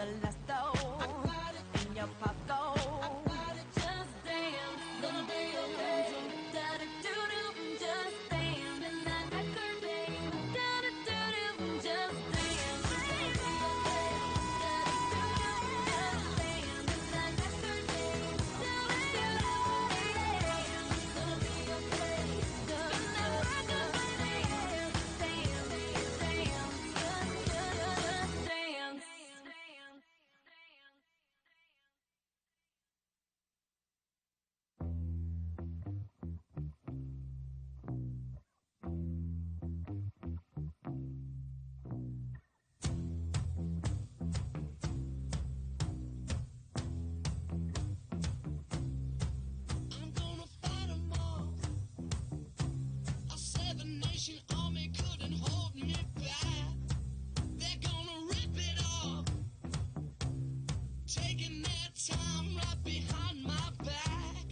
the last though. In your pop go. Just dance, gonna be okay. Da-da-do-do, just dance. In that record, babe. Da-da-do-do, just dance. I'm gonna fight 'em all. A seven-nation army couldn't hold me back. They're gonna rip it off, taking their time right behind my back.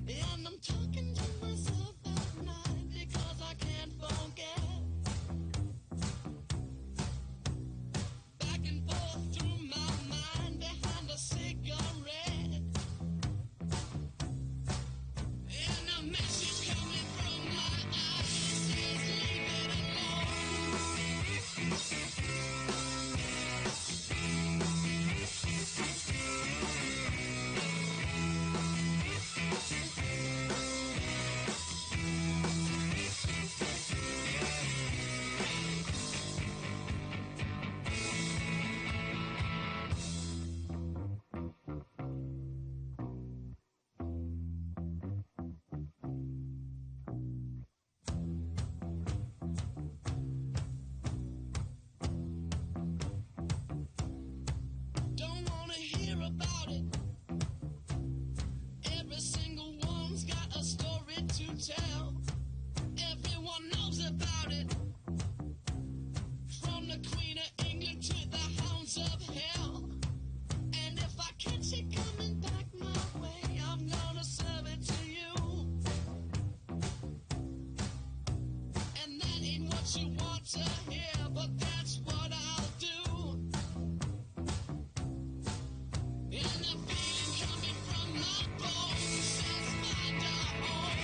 And I'm talking to myself at night because I can't forget. Back and forth through my mind behind a cigarette. And a message coming from my eyes says leave it alone. Don't wanna hear about it. Every single one's got a story to tell. Everyone knows about it. From the Queen of England to the hounds of hell. And if I catch it coming back my way, I'm gonna serve it to you. And that ain't what you want to hear, but that's what I'll do. And the feeling coming from my bones says find a home.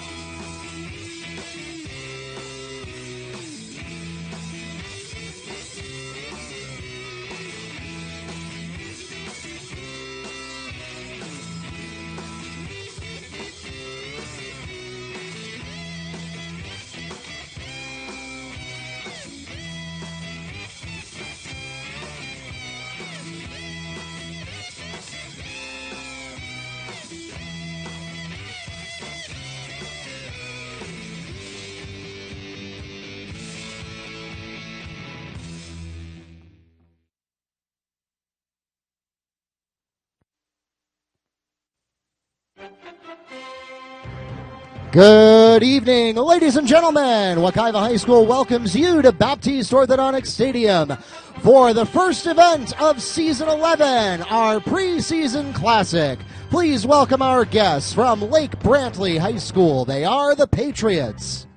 Good evening, ladies and gentlemen. Wekiva High School welcomes you to Baptiste Orthodontic Stadium for the first event of Season 11, our Preseason Classic. Please welcome our guests from Lake Brantley High School. They are the Patriots.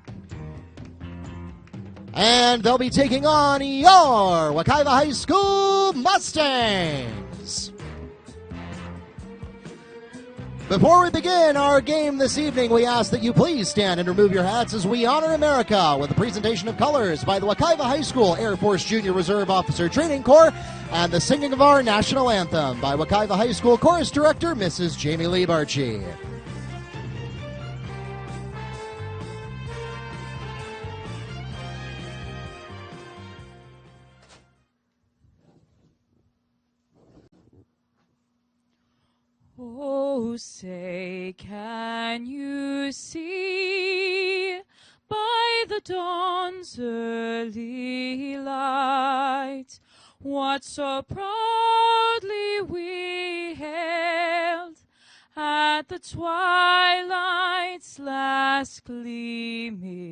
And they'll be taking on your Wekiva High School Mustangs. Before we begin our game this evening, we ask that you please stand and remove your hats as we honor America with a presentation of colors by the Wekiva High School Air Force Junior Reserve Officer Training Corps and the singing of our national anthem by Wekiva High School Chorus Director Mrs. Jamie Lee Barchi. Oh, say, can you see by the dawn's early light what so proudly we hailed at the twilight's last gleaming,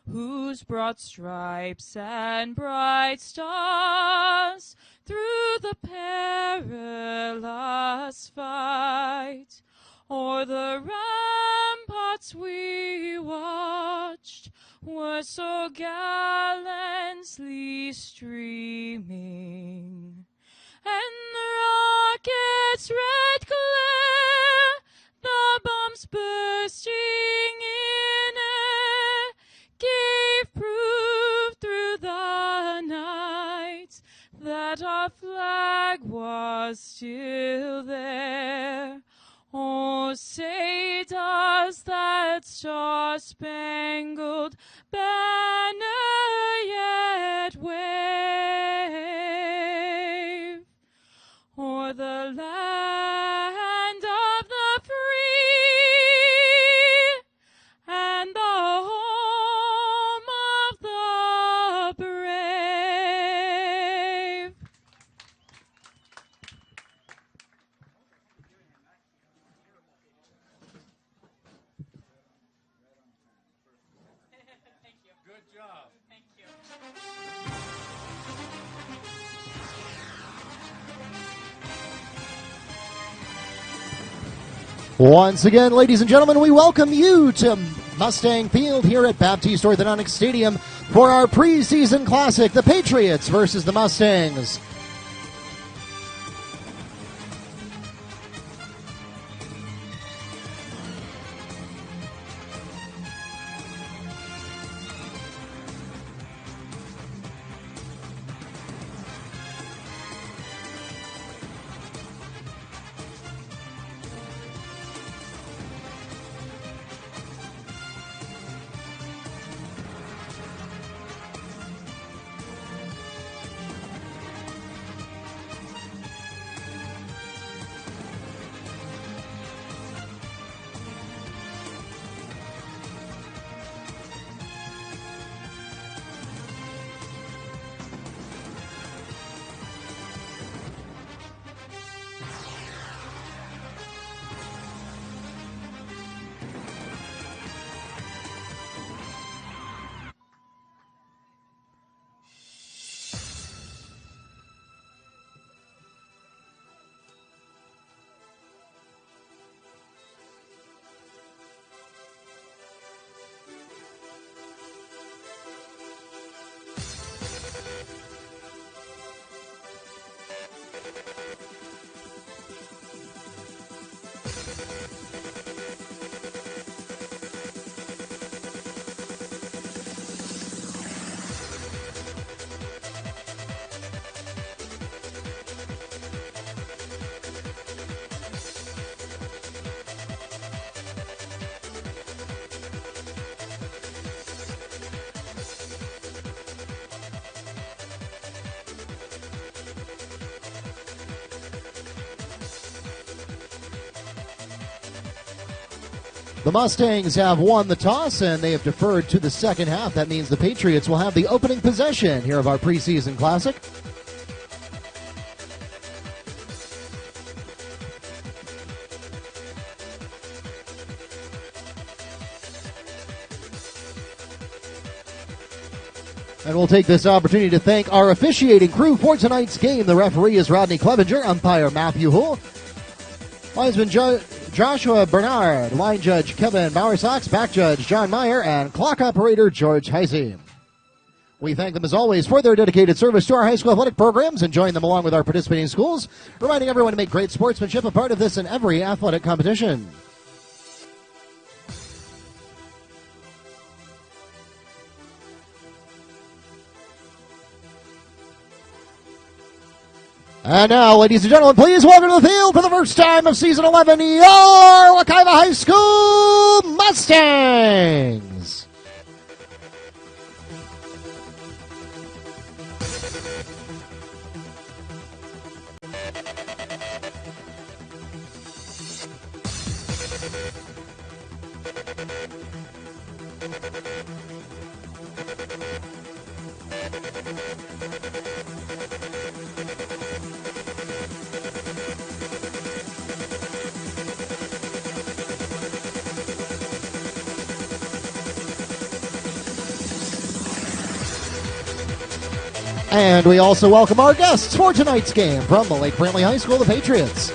whose broad stripes and bright stars through the perilous fight o'er the ramparts we watched were so gallantly streaming. its red glare, the bombs bursting in air gave proof through the night that our flag was still there. Oh, say does that star-spangled banner yet wave o'er the land of the free and the home of the brave? Good job. Thank you. Once again, ladies and gentlemen, we welcome you to Mustang Field here at Baptiste Orthodontic Stadium for our preseason classic, the Patriots versus the Mustangs. The Mustangs have won the toss, and they have deferred to the second half. That means the Patriots will have the opening possession here of our preseason classic. And we'll take this opportunity to thank our officiating crew for tonight's game. The referee is Rodney Clevenger, umpire Matthew Hull, linesman Joshua Bernard, line judge Kevin Bowersox, back judge John Meyer, and clock operator George Heisey. We thank them as always for their dedicated service to our high school athletic programs and join them along with our participating schools, reminding everyone to make great sportsmanship a part of this and every athletic competition. And now, ladies and gentlemen, please welcome to the field for the first time of Season 11, your Wekiva High School Mustangs. And we also welcome our guests for tonight's game from the Lake Brantley High School, the Patriots.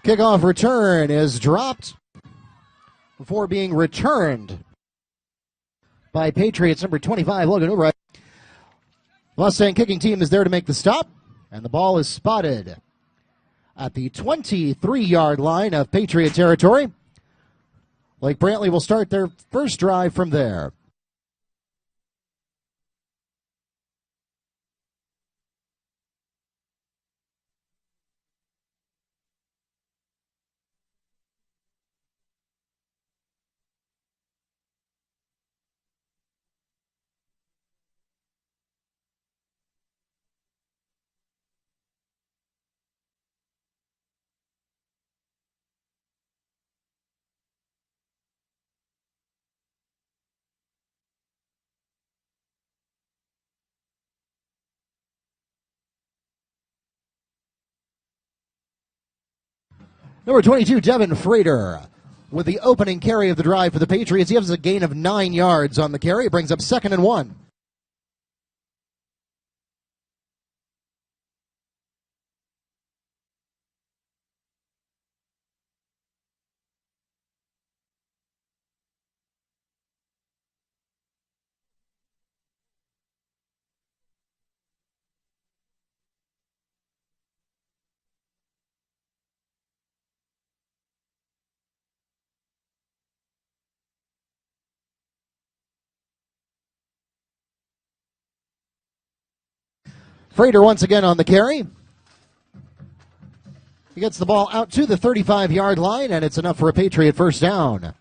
Kickoff return is dropped before being returned by Patriots number 25, Logan Ubright. Mustang kicking team is there to make the stop, and the ball is spotted at the 23-yard line of Patriot territory. Lake Brantley will start their first drive from there. Number 22, Devin Frater, with the opening carry of the drive for the Patriots. He has a gain of 9 yards on the carry. It brings up 2nd and 1. Frater once again on the carry. He gets the ball out to the 35-yard line, and it's enough for a Patriot first down.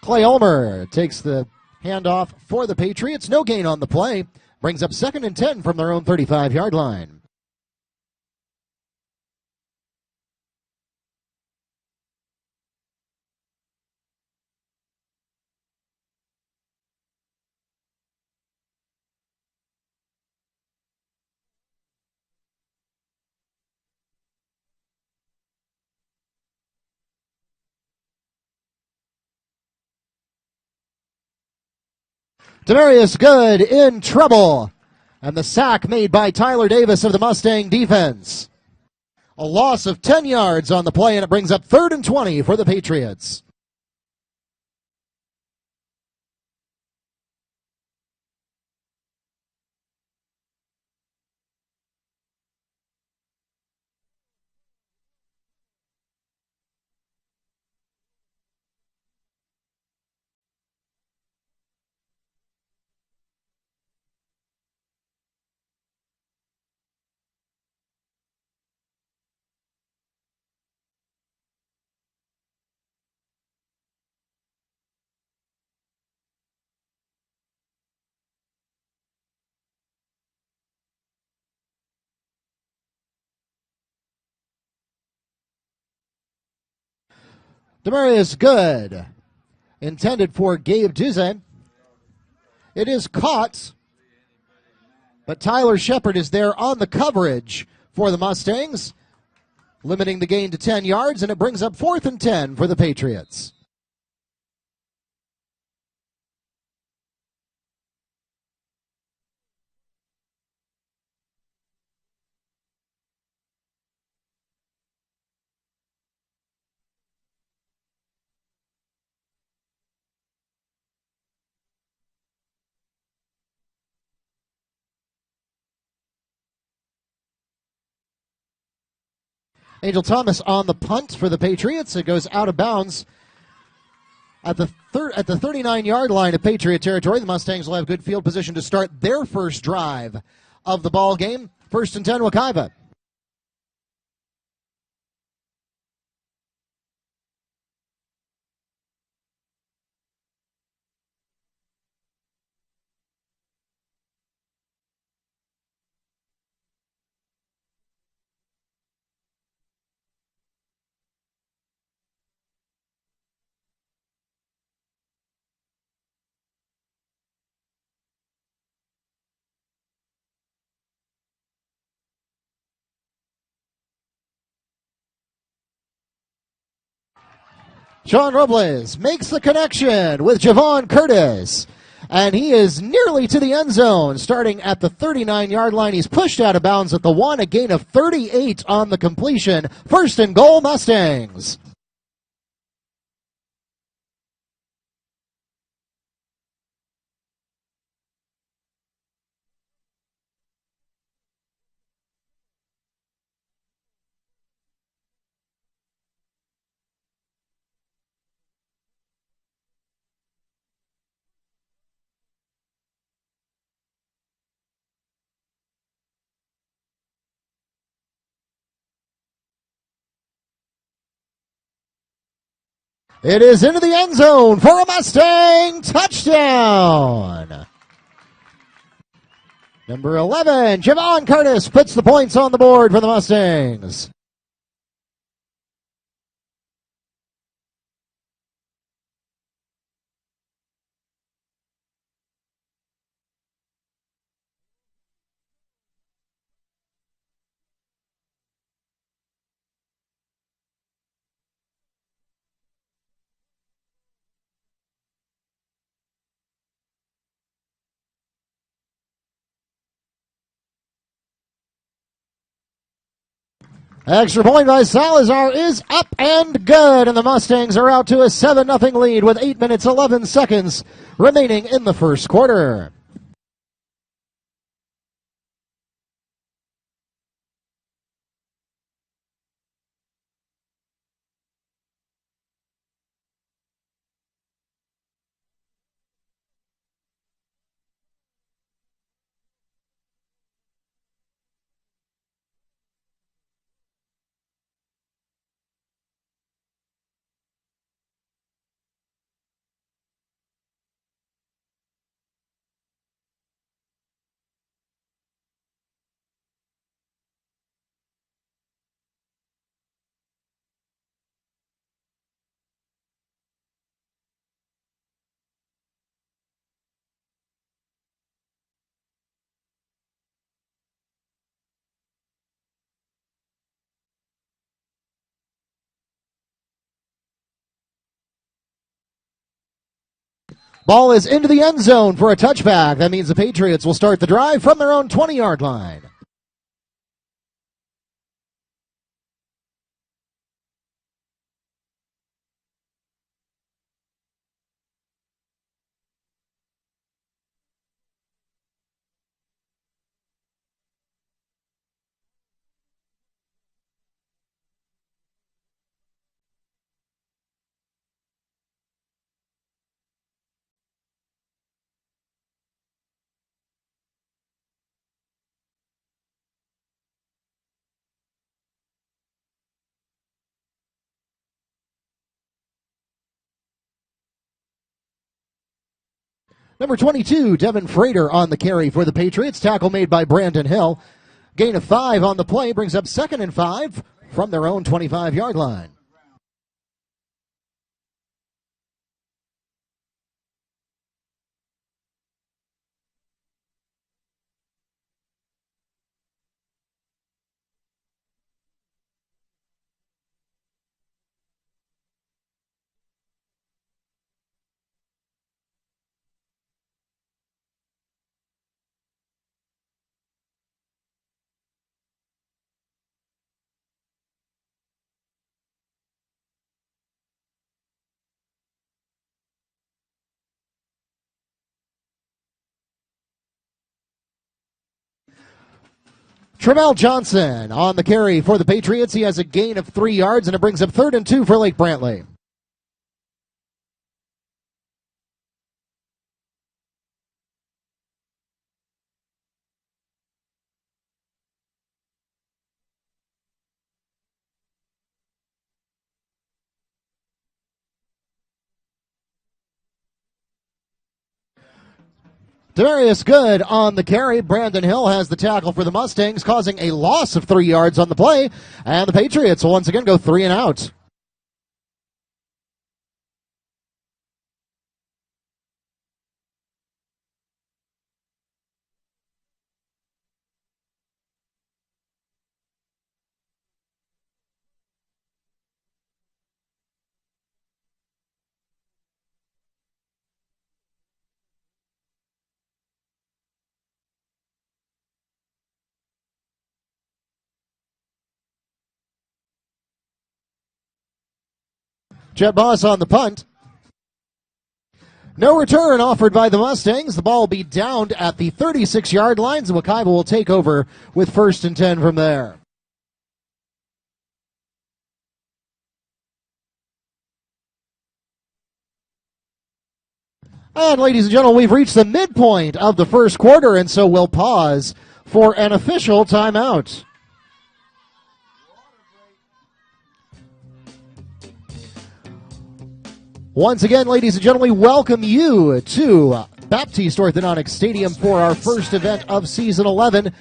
Clay Ulmer takes the handoff for the Patriots. No gain on the play. Brings up 2nd and 10 from their own 35-yard line. Demarius Good in trouble. And the sack made by Tyler Davis of the Mustang defense. A loss of 10 yards on the play, and it brings up 3rd and 20 for the Patriots. Demarius Good, intended for Gabe Duze. It is caught, but Tyler Shepard is there on the coverage for the Mustangs, limiting the gain to 10 yards, and it brings up 4th and 10 for the Patriots. Angel Thomas on the punt for the Patriots. It goes out of bounds at the 39-yard line of Patriot territory. The Mustangs will have good field position to start their first drive of the ball game. 1st and 10, Wekiva. Sean Robles makes the connection with Javon Curtis. And he is nearly to the end zone, starting at the 39-yard line. He's pushed out of bounds at the 1, a gain of 38 on the completion. First and goal, Mustangs. It is into the end zone for a Mustang touchdown. Number 11, Javon Curtis puts the points on the board for the Mustangs. Extra point by Salazar is up and good, and the Mustangs are out to a 7-0 lead with 8 minutes 11 seconds remaining in the first quarter. Ball is into the end zone for a touchback. That means the Patriots will start the drive from their own 20-yard line. Number 22, Devin Frater on the carry for the Patriots. Tackle made by Brandon Hill. Gain of 5 on the play brings up 2nd and 5 from their own 25-yard line. Tramel Johnson on the carry for the Patriots. He has a gain of 3 yards, and it brings up 3rd and 2 for Lake Brantley. Demarius Good on the carry. Brandon Hill has the tackle for the Mustangs, causing a loss of 3 yards on the play. And the Patriots will once again go 3 and out. Jet Boss on the punt. No return offered by the Mustangs. The ball will be downed at the 36-yard line. Wekiva will take over with 1st and 10 from there. And ladies and gentlemen, we've reached the midpoint of the first quarter, and so we'll pause for an official timeout. Once again, ladies and gentlemen, we welcome you to Baptiste Orthodontic Stadium for our first event of Season 11.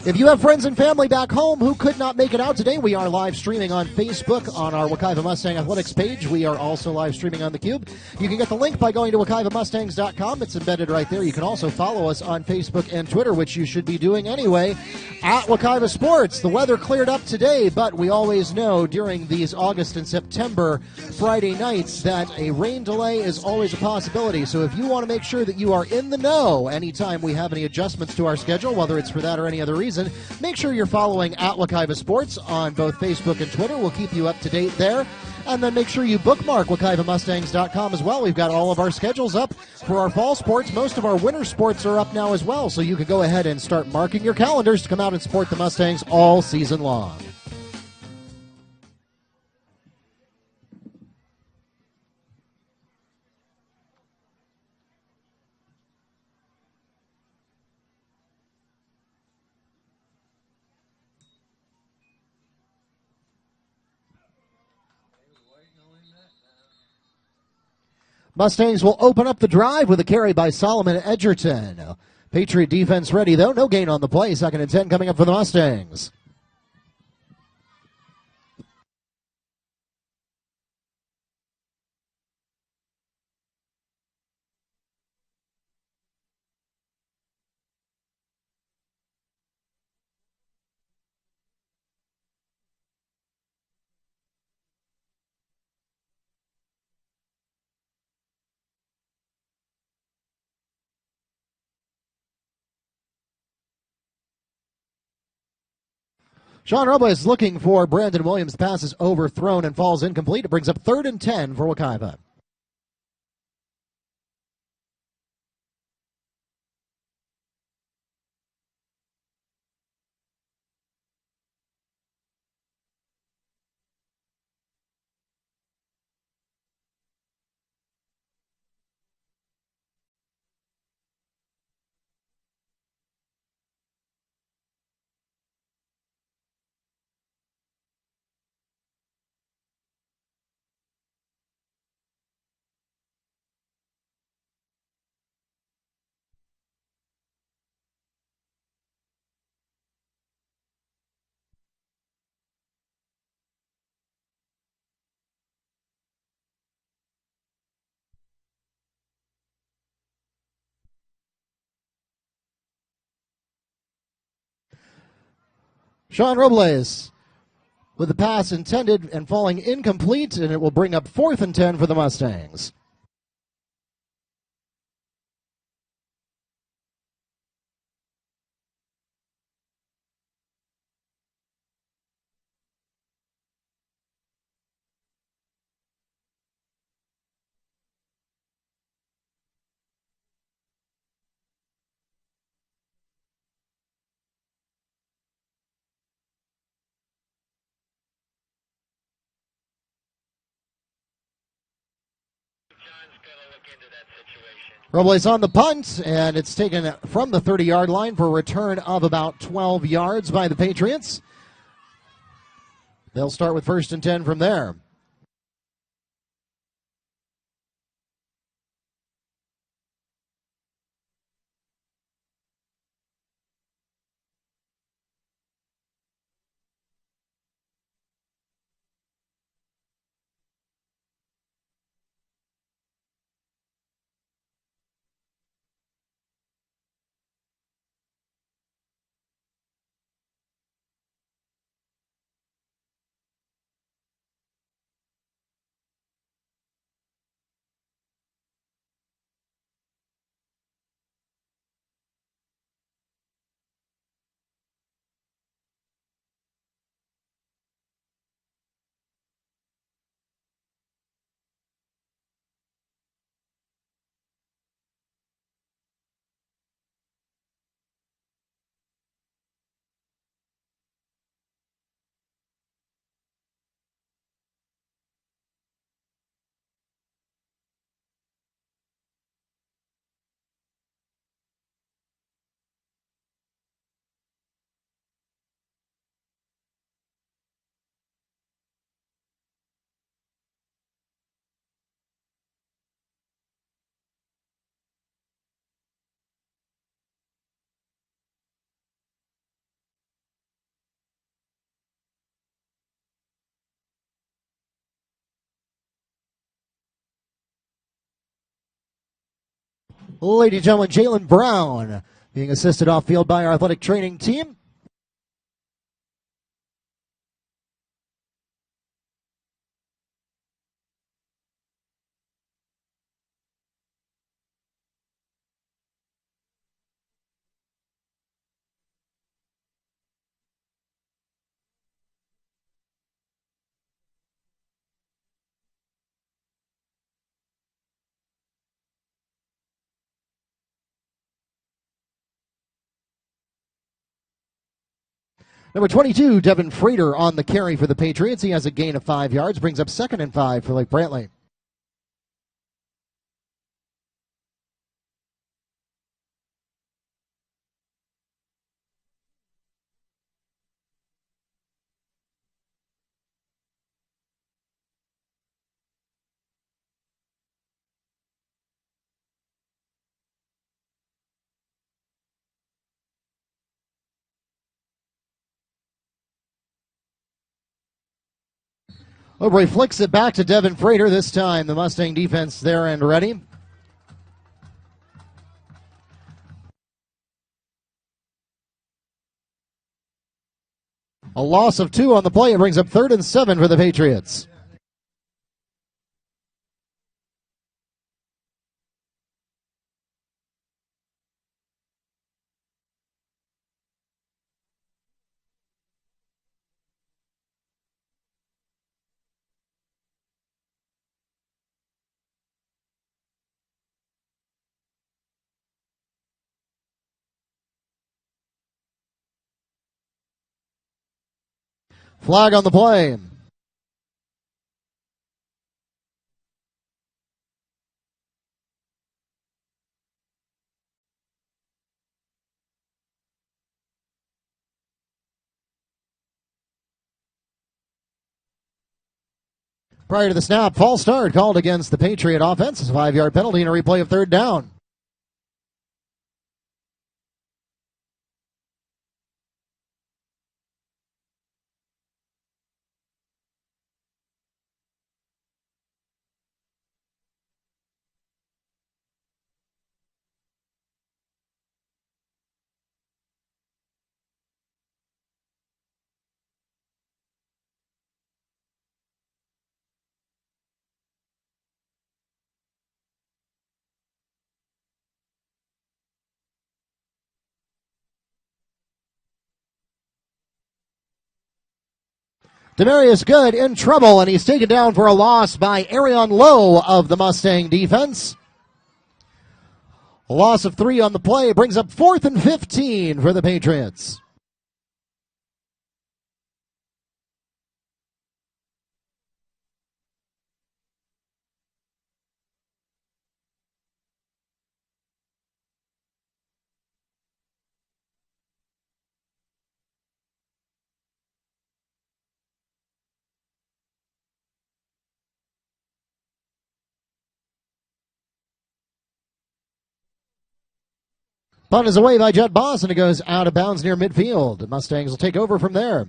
If you have friends and family back home who could not make it out today, we are live streaming on Facebook on our Wekiva Mustang Athletics page. We are also live streaming on theCUBE. You can get the link by going to WekivaMustangs.com. It's embedded right there. You can also follow us on Facebook and Twitter, which you should be doing anyway, at Wekiva Sports. The weather cleared up today, but we always know during these August and September Friday nights that a rain delay is always a possibility. So if you want to make sure that you are in the know anytime we have any adjustments to our schedule, whether it's for that or any other reason, make sure you're following at Wekiva Sports on both Facebook and Twitter. We'll keep you up to date there. And then make sure you bookmark WekivaMustangs.com as well. We've got all of our schedules up for our fall sports. Most of our winter sports are up now as well, so you can go ahead and start marking your calendars to come out and support the Mustangs all season long. Mustangs will open up the drive with a carry by Solomon Edgerton. Patriot defense ready, though. No gain on the play. 2nd and 10 coming up for the Mustangs. Sean Robles looking for Brandon Williams. Pass is overthrown and falls incomplete. It brings up 3rd and 10 for Wekiva. Sean Robles with the pass intended and falling incomplete, and it will bring up 4th and 10 for the Mustangs. Robles on the punt, and it's taken from the 30-yard line for a return of about 12 yards by the Patriots. They'll start with 1st and 10 from there. Ladies and gentlemen, Jalen Brown being assisted off field by our athletic training team. Number 22, Devin Frater on the carry for the Patriots. He has a gain of 5 yards, brings up 2nd and 5 for Lake Brantley. Obrey flicks it back to Devin Frater. This time the Mustang defense there and ready. A loss of 2 on the play. It brings up 3rd and 7 for the Patriots. Flag on the play. Prior to the snap, false start called against the Patriot offense. It's a 5-yard penalty and a replay of 3rd down. Demarius Good in trouble, and he's taken down for a loss by Arion Lowe of the Mustang defense. A loss of 3 on the play brings up 4th and 15 for the Patriots. Punt is away by Jet Boss, and it goes out of bounds near midfield. The Mustangs will take over from there.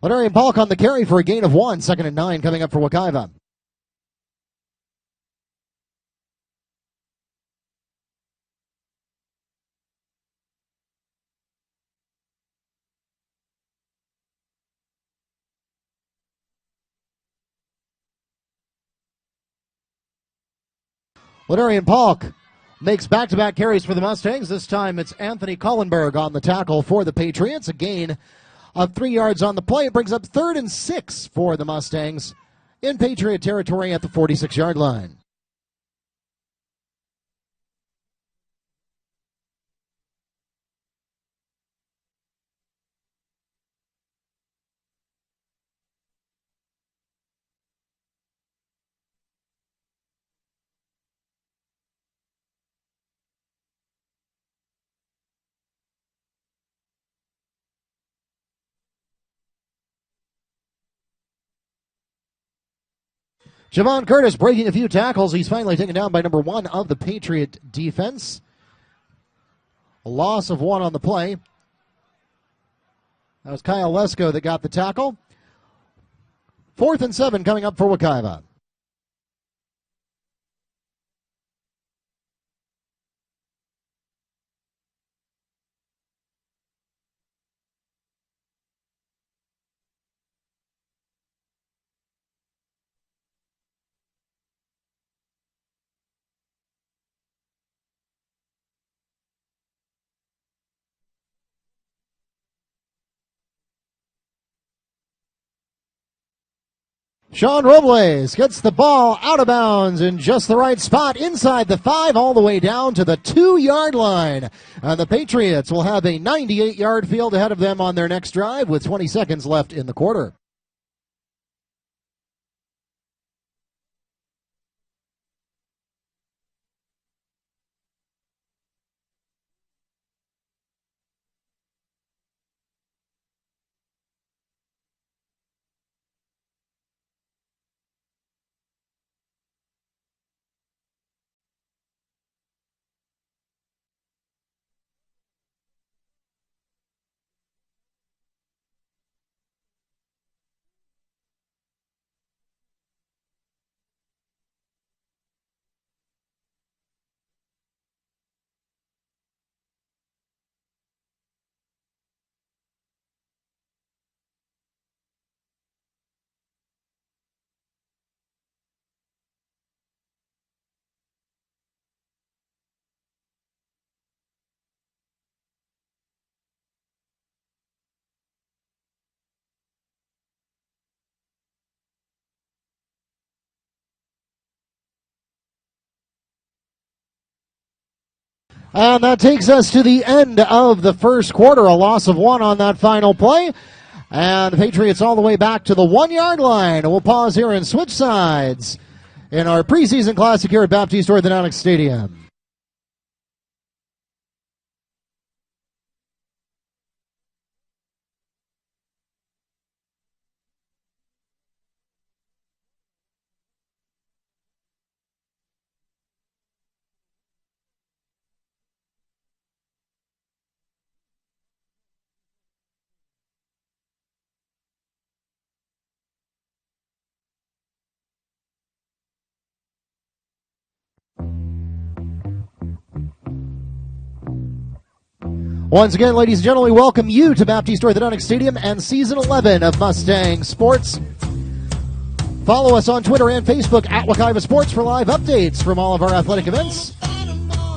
Lenarian Polk on the carry for a gain of 1. 2nd and 9 coming up for Wekiva. Ladarian Polk makes back-to-back carries for the Mustangs. This time it's Anthony Cullenberg on the tackle for the Patriots. A gain of 3 yards on the play. It brings up 3rd and 6 for the Mustangs in Patriot territory at the 46-yard line. Javon Curtis breaking a few tackles. He's finally taken down by number 1 of the Patriot defense. A loss of 1 on the play. That was Kyle Lesko that got the tackle. 4th and 7 coming up for Wekiva. Sean Robles gets the ball out of bounds in just the right spot inside the 5 all the way down to the 2-yard line. And the Patriots will have a 98-yard field ahead of them on their next drive with 20 seconds left in the quarter. And that takes us to the end of the first quarter. A loss of 1 on that final play. And the Patriots all the way back to the 1-yard line. We'll pause here and switch sides in our preseason classic here at Baptiste Orthodontics Stadium. Once again, ladies and gentlemen, we welcome you to Baptiste Orthodontics Stadium and Season 11 of Mustang Sports. Follow us on Twitter and Facebook at Wekiva Sports for live updates from all of our athletic events,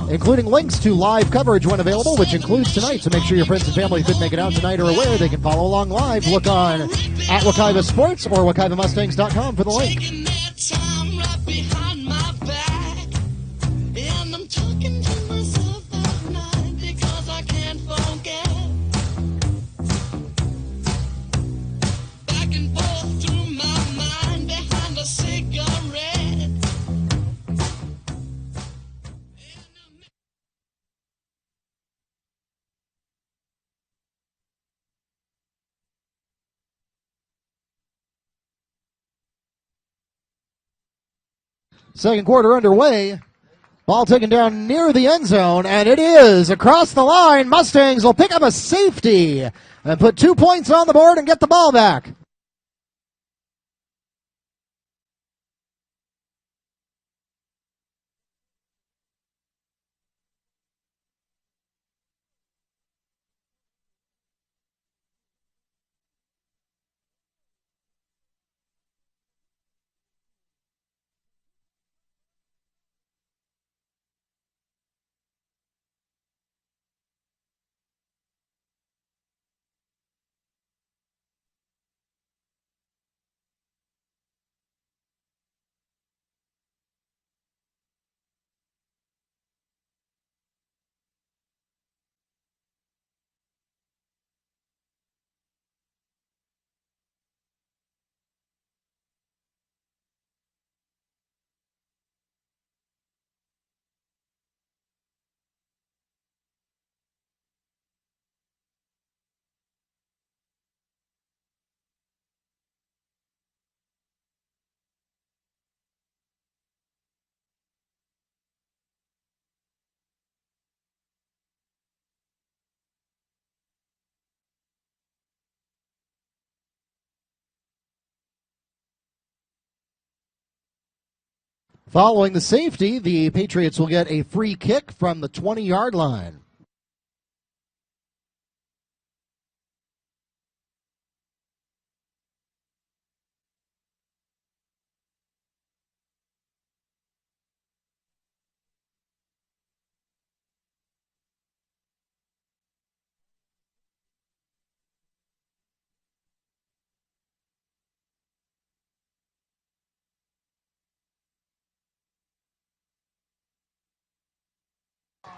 including links to live coverage when available, which includes tonight. So make sure your friends and family couldn't make it out tonight or aware they can follow along live. Look on at Wekiva Sports or WekivaMustangs.com for the link. Taking that time right behind my back, and I'm talking to myself at night because I can't forget. Back and forth through my mind behind a cigarette. Second quarter underway. Ball taken down near the end zone, and it is across the line. Mustangs will pick up a safety and put 2 points on the board and get the ball back. Following the safety, the Patriots will get a free kick from the 20-yard line.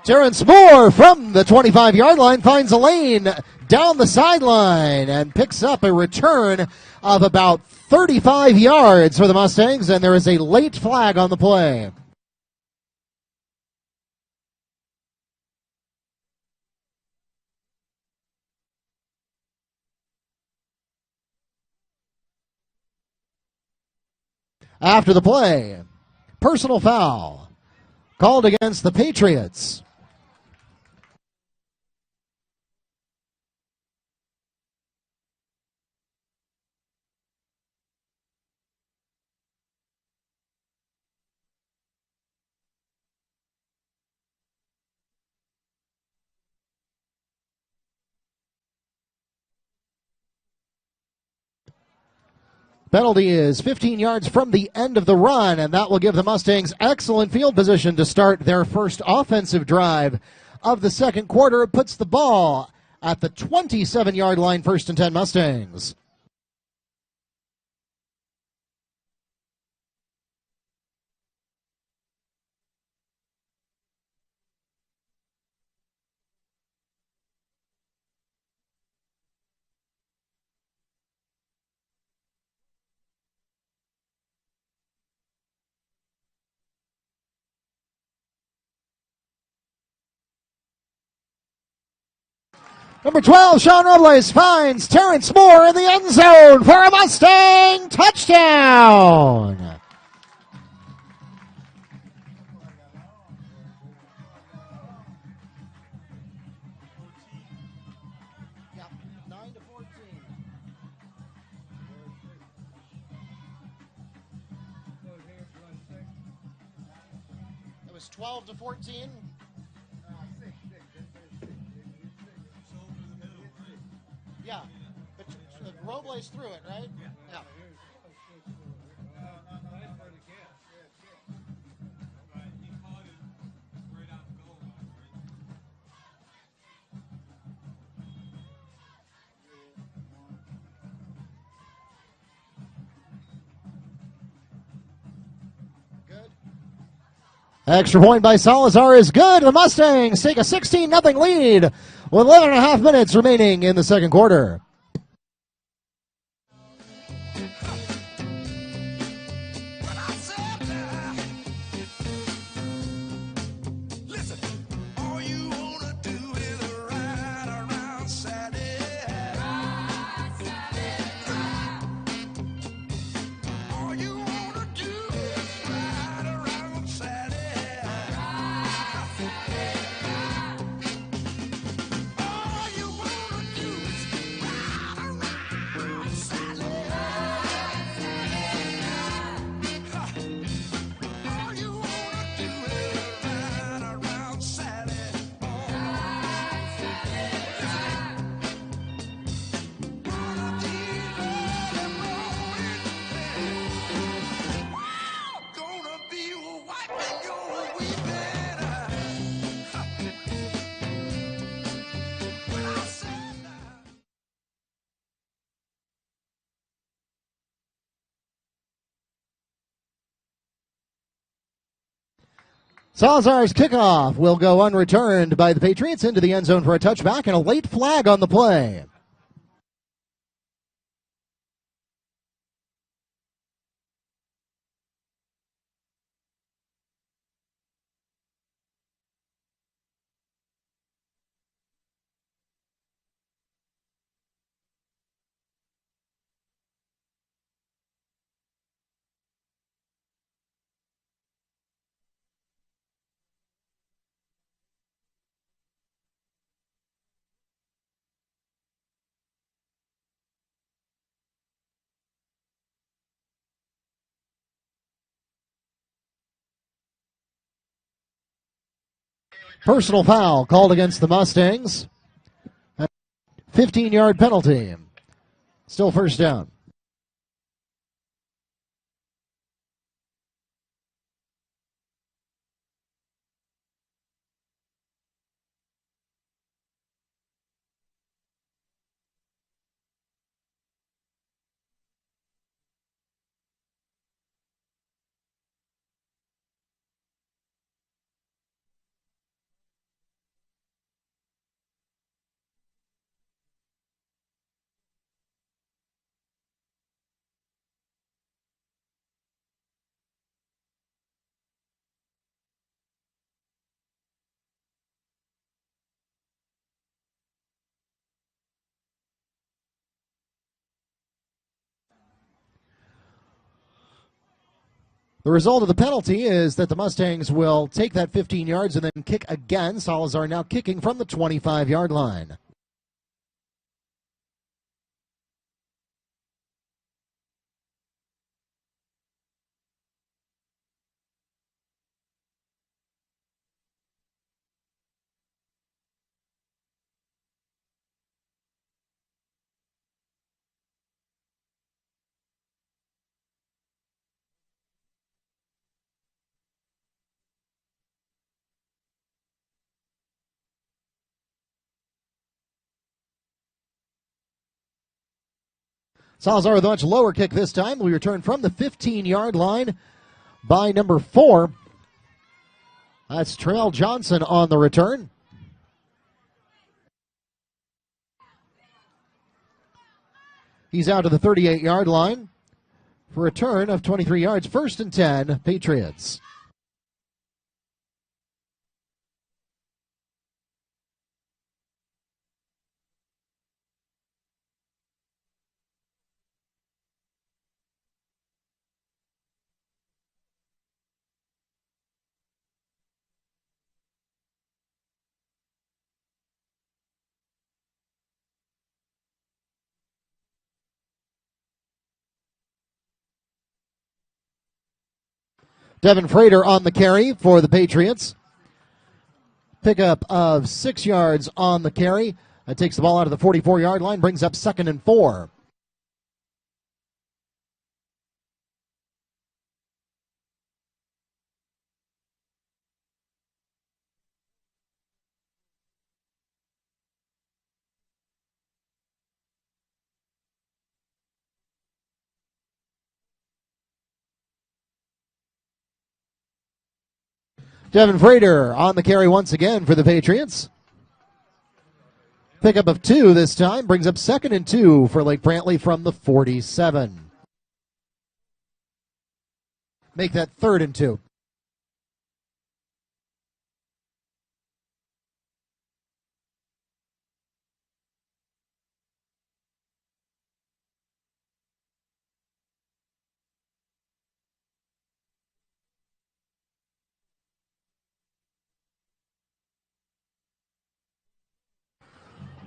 Terrence Moore from the 25-yard line finds a lane down the sideline and picks up a return of about 35 yards for the Mustangs, and there is a late flag on the play. After the play, personal foul called against the Patriots. Penalty is 15 yards from the end of the run, and that will give the Mustangs excellent field position to start their first offensive drive of the second quarter. It puts the ball at the 27-yard line, 1st and 10 Mustangs. Number 12, Sean Robles finds Terrence Moore in the end zone for a Mustang touchdown. Yeah, 9-14. It was 12-14. Yeah, but Robles threw it, right? Yeah. Good. Extra point by Salazar is good. The Mustangs take a 16-0 lead with 11 and a half minutes remaining in the second quarter. Salazar's kickoff will go unreturned by the Patriots into the end zone for a touchback and a late flag on the play. Personal foul called against the Mustangs. 15-yard penalty. Still first down. The result of the penalty is that the Mustangs will take that 15 yards and then kick again. Salazar now kicking from the 25-yard line. Salazar with a much lower kick this time. We return from the 15-yard line by number 4. That's Trail Johnson on the return. He's out to the 38-yard line for a return of 23 yards. 1st and 10, Patriots. Devin Frater on the carry for the Patriots. Pickup of 6 yards on the carry. That takes the ball out of the 44-yard line, brings up 2nd and 4. Devin Frater on the carry once again for the Patriots. Pickup of 2 this time, brings up 2nd and 2 for Lake Brantley from the 47. Make that 3rd and 2.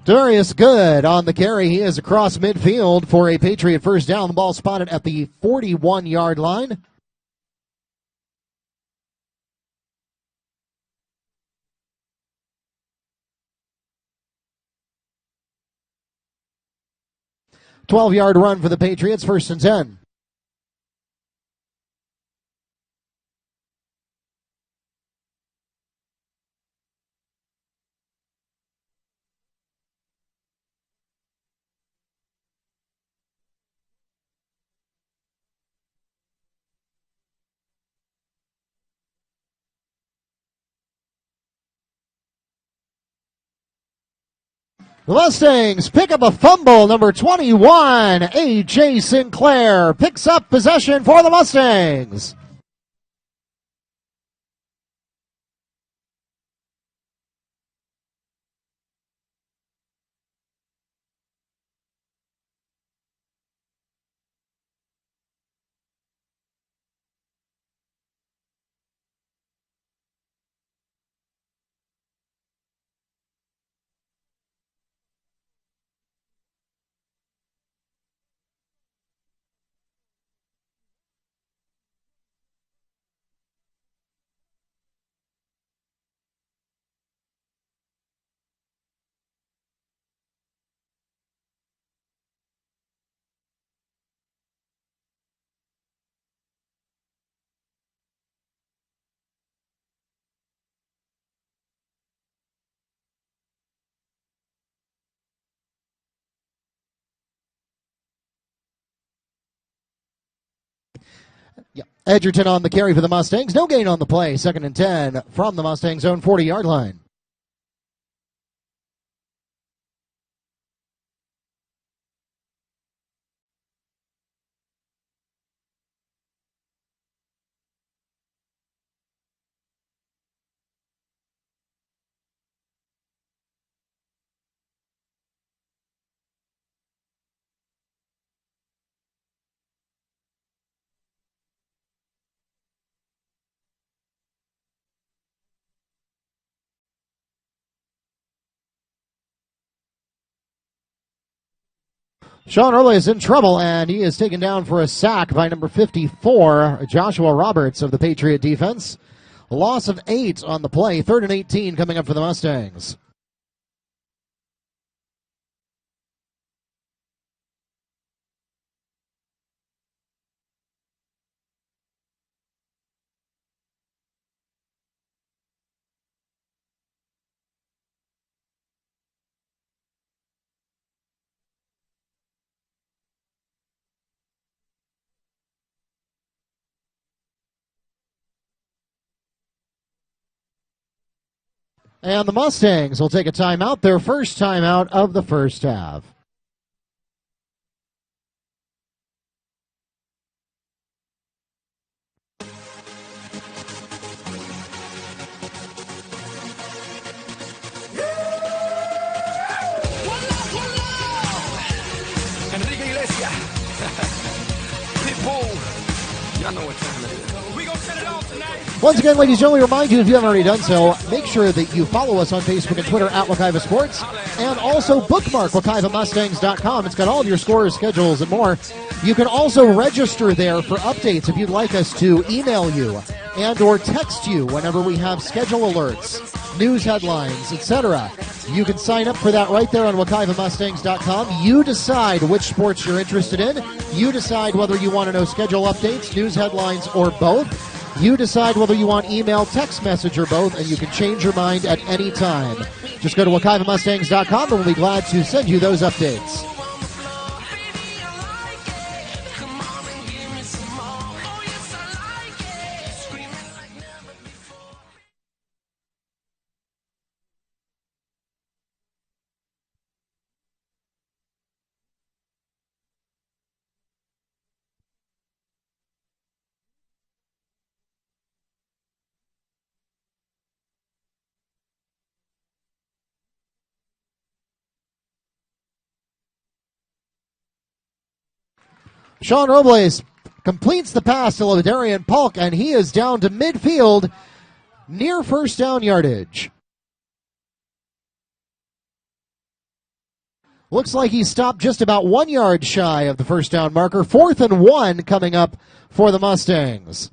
Darius Good on the carry. He is across midfield for a Patriot first down. The ball spotted at the 41-yard line. "12-yard run for the Patriots, 1st and 10. The Mustangs pick up a fumble. Number 21, A.J. Sinclair picks up possession for the Mustangs. Yeah. Edgerton on the carry for the Mustangs. No gain on the play. 2nd and 10 from the Mustangs' own 40-yard line. Sean Early is in trouble, and he is taken down for a sack by number 54, Joshua Roberts of the Patriot defense. A loss of 8 on the play. 3rd and 18 coming up for the Mustangs. And the Mustangs will take a timeout, their first timeout of the first half. Enrique Iglesias. Pitbull. Y'all know what time it is. We gonna set it off tonight. Once again, ladies and gentlemen, we remind you, if you haven't already done so, make sure that you follow us on Facebook and Twitter at Wekiva Sports, and also bookmark WekivaMustangs.com. It's got all of your scores, schedules, and more. You can also register there for updates if you'd like us to email you and or text you whenever we have schedule alerts, news headlines, etc. You can sign up for that right there on WekivaMustangs.com. You decide which sports you're interested in. You decide whether you want to know schedule updates, news headlines, or both. You decide whether you want email, text message, or both, and you can change your mind at any time. Just go to WekivaMustangs.com, and we'll be glad to send you those updates. Sean Robles completes the pass to Ladarian Polk, and he is down to midfield near first down yardage. Looks like he stopped just about 1 yard shy of the first down marker. 4th and 1 coming up for the Mustangs.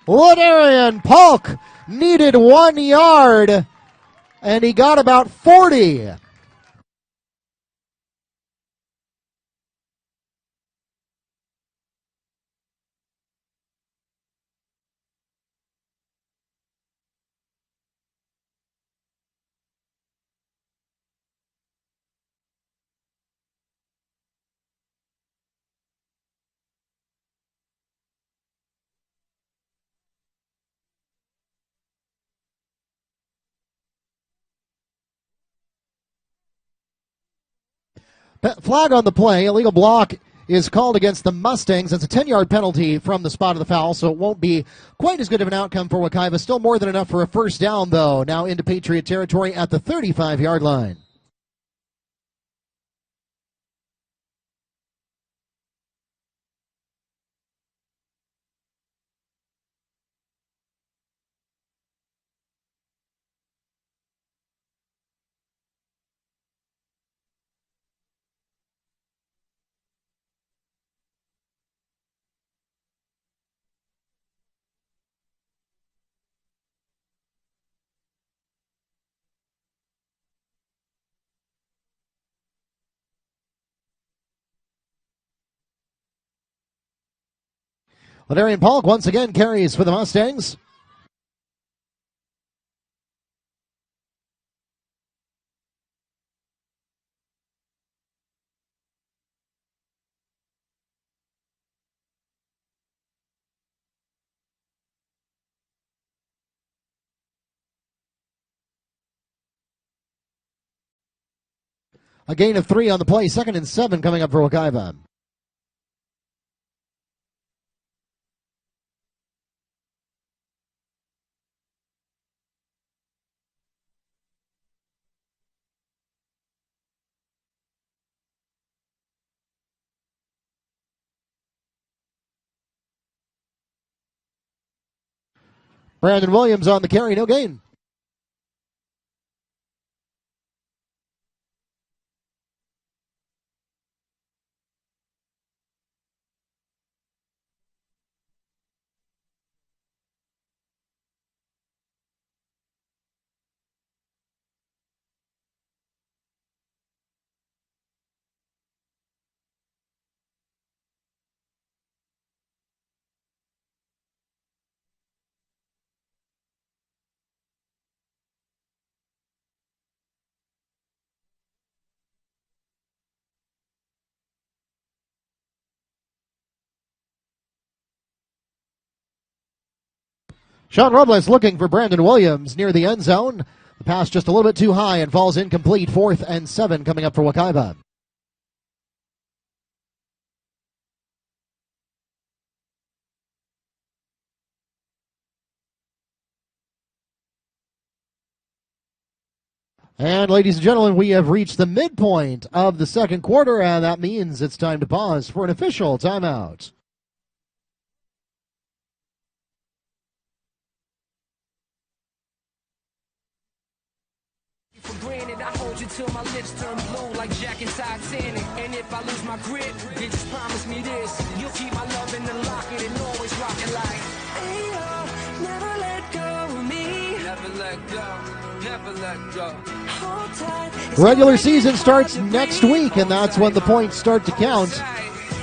Ladarian Polk needed 1 yard, and he got about 40. Flag on the play. Illegal block is called against the Mustangs. It's a 10-yard penalty from the spot of the foul, so it won't be quite as good of an outcome for Wekiva. Still more than enough for a first down, though. Now into Patriot territory at the 35-yard line. Ladarian Polk once again carries for the Mustangs. A gain of 3 on the play. 2nd and 7 coming up for Wekiva. Brandon Williams on the carry, no gain. Sean Robles looking for Brandon Williams near the end zone. The pass just a little bit too high and falls incomplete. 4th and 7 coming up for Wekiva. And ladies and gentlemen, we have reached the midpoint of the second quarter, and that means it's time to pause for an official timeout. Granted, I hold you till my lips turn blue like Jack and Titanic. And if I lose my grip, then just promise me this: you'll keep my love in the locket and always rock it like, hey, never let go of me. Never let go, never let go. Hold tight. Regular season starts next week, and that's when the points start to count.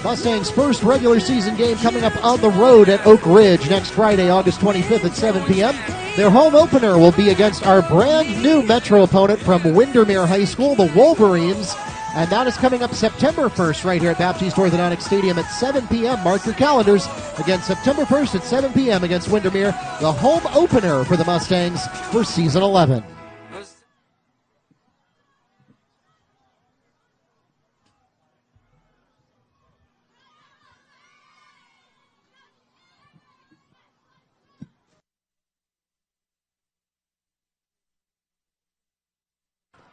Mustangs' first regular season game coming up on the road at Oak Ridge next Friday, August 25th at 7 p.m. Their home opener will be against our brand new Metro opponent from Windermere High School, the Wolverines, and that is coming up September 1st right here at Baptiste Orthodontic Stadium at 7 p.m. Mark your calendars. Again, September 1st at 7 p.m. against Windermere, the home opener for the Mustangs for Season 11.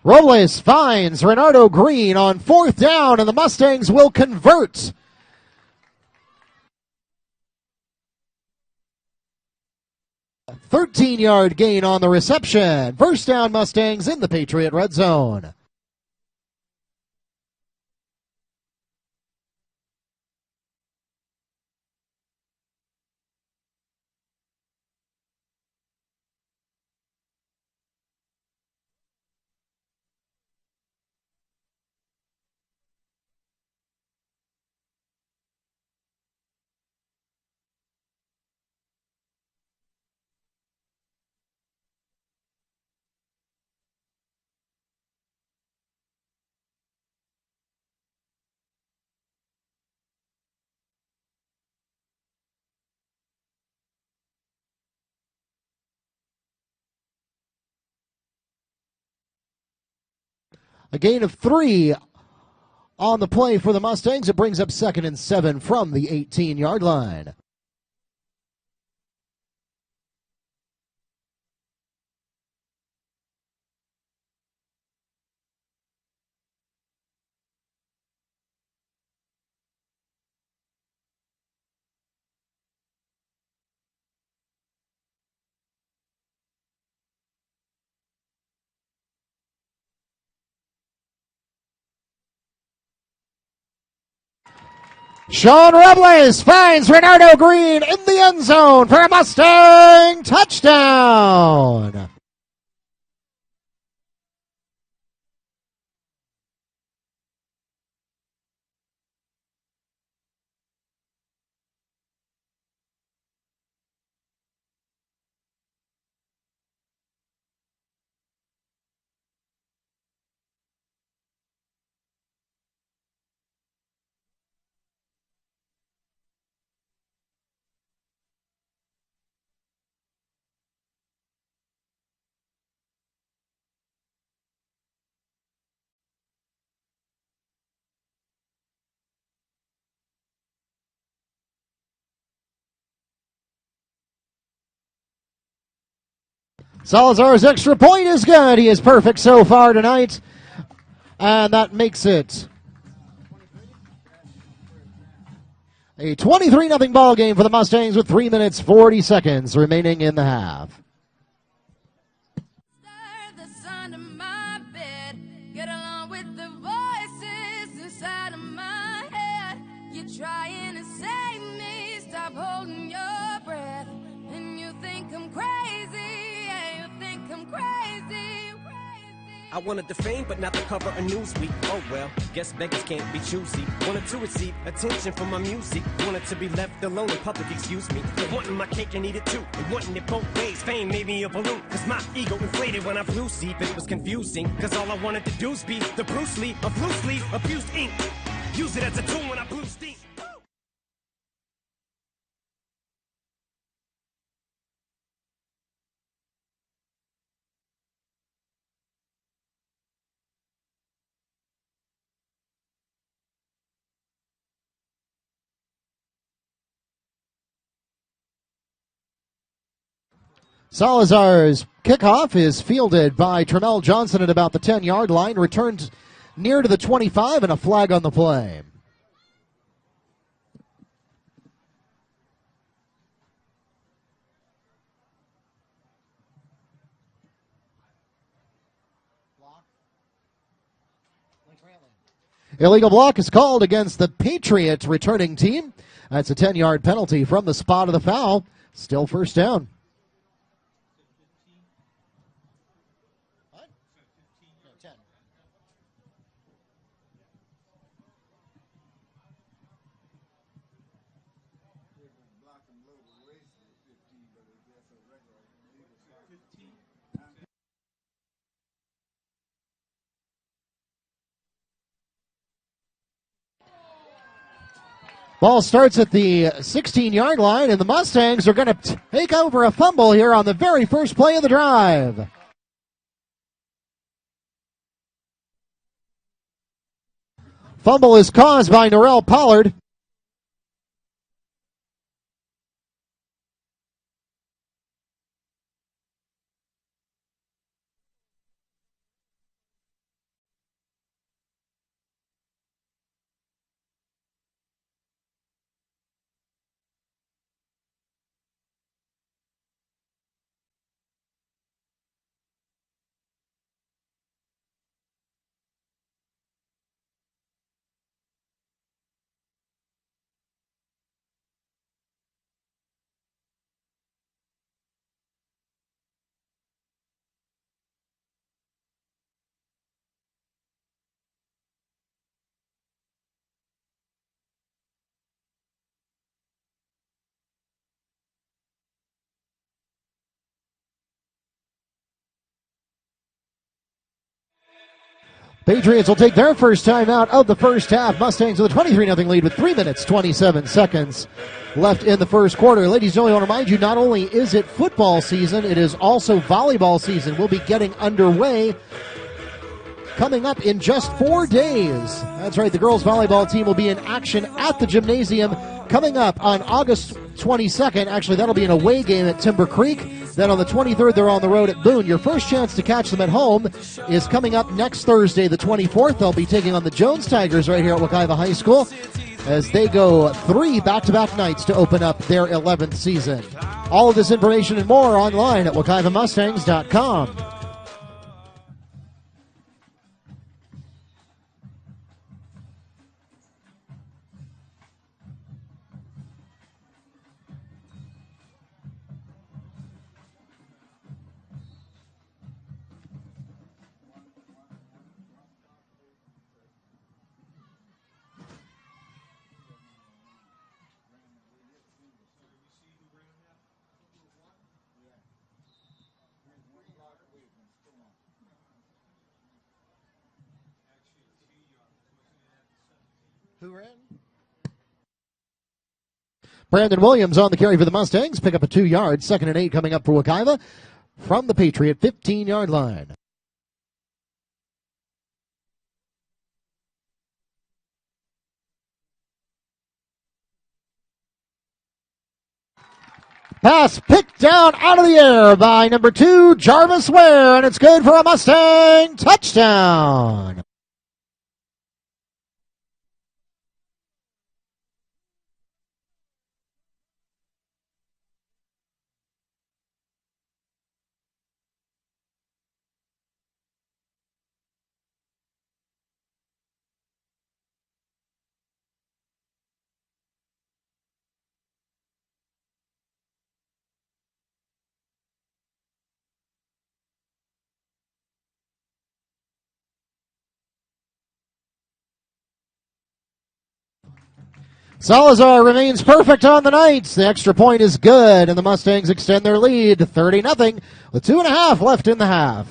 Robles finds Renardo Green on 4th down, and the Mustangs will convert. A 13-yard gain on the reception. First down, Mustangs in the Patriot red zone. A gain of 3 on the play for the Mustangs. It brings up 2nd and 7 from the 18-yard line. Sean Robles finds Renardo Green in the end zone for a Mustang touchdown. Salazar's extra point is good. He is perfect so far tonight. And that makes it a 23-0 ball game for the Mustangs with 3 minutes 40 seconds remaining in the half. Stir the sound of my bed. Get along with the voices inside of my head. You're trying to save me. Stop holding your breath. And you think I'm crazy. Yeah, you think I'm crazy. I wanted the fame, but not the cover of Newsweek. Oh well, guess beggars can't be choosy. Wanted to receive attention from my music. Wanted to be left alone in public, excuse me. But wanting my cake and eat it too. And wanting it both ways. Fame made me a balloon. Cause my ego inflated when I flew steep. It was confusing. Cause all I wanted to do was be the Bruce Lee of loose leaf, abused ink. Use it as a tool when I blew steam. Salazar's kickoff is fielded by Tremel Johnson at about the 10-yard line, returned near to the 25, and a flag on the play. Illegal block is called against the Patriots returning team. That's a 10-yard penalty from the spot of the foul. Still first down. Ball starts at the 16-yard line, and the Mustangs are going to take over a fumble here on the very first play of the drive. Fumble is caused by Norrell Pollard. Patriots will take their first time out of the first half. Mustangs with a 23-0 lead with 3 minutes, 27 seconds left in the first quarter. Ladies and gentlemen, I want to remind you, not only is it football season, it is also volleyball season. We'll be getting underway coming up in just 4 days. That's right, the girls volleyball team will be in action at the gymnasium coming up on August 22nd. Actually, that'll be an away game at Timber Creek. Then on the 23rd, they're on the road at Boone. Your first chance to catch them at home is coming up next Thursday, the 24th. They'll be taking on the Jones Tigers right here at Wekiva High School as they go 3 back-to-back nights to open up their 11th season. All of this information and more online at WekivaMustangs.com. Who ran? Brandon Williams on the carry for the Mustangs. Pick up a 2 yards. 2nd and 8 coming up for Wekiva from the Patriot 15-yard line. Pass picked down out of the air by number 2, Jarvis Ware, and it's good for a Mustang touchdown. Salazar remains perfect on the night. The extra point is good, and the Mustangs extend their lead 30-0 with 2.5 left in the half.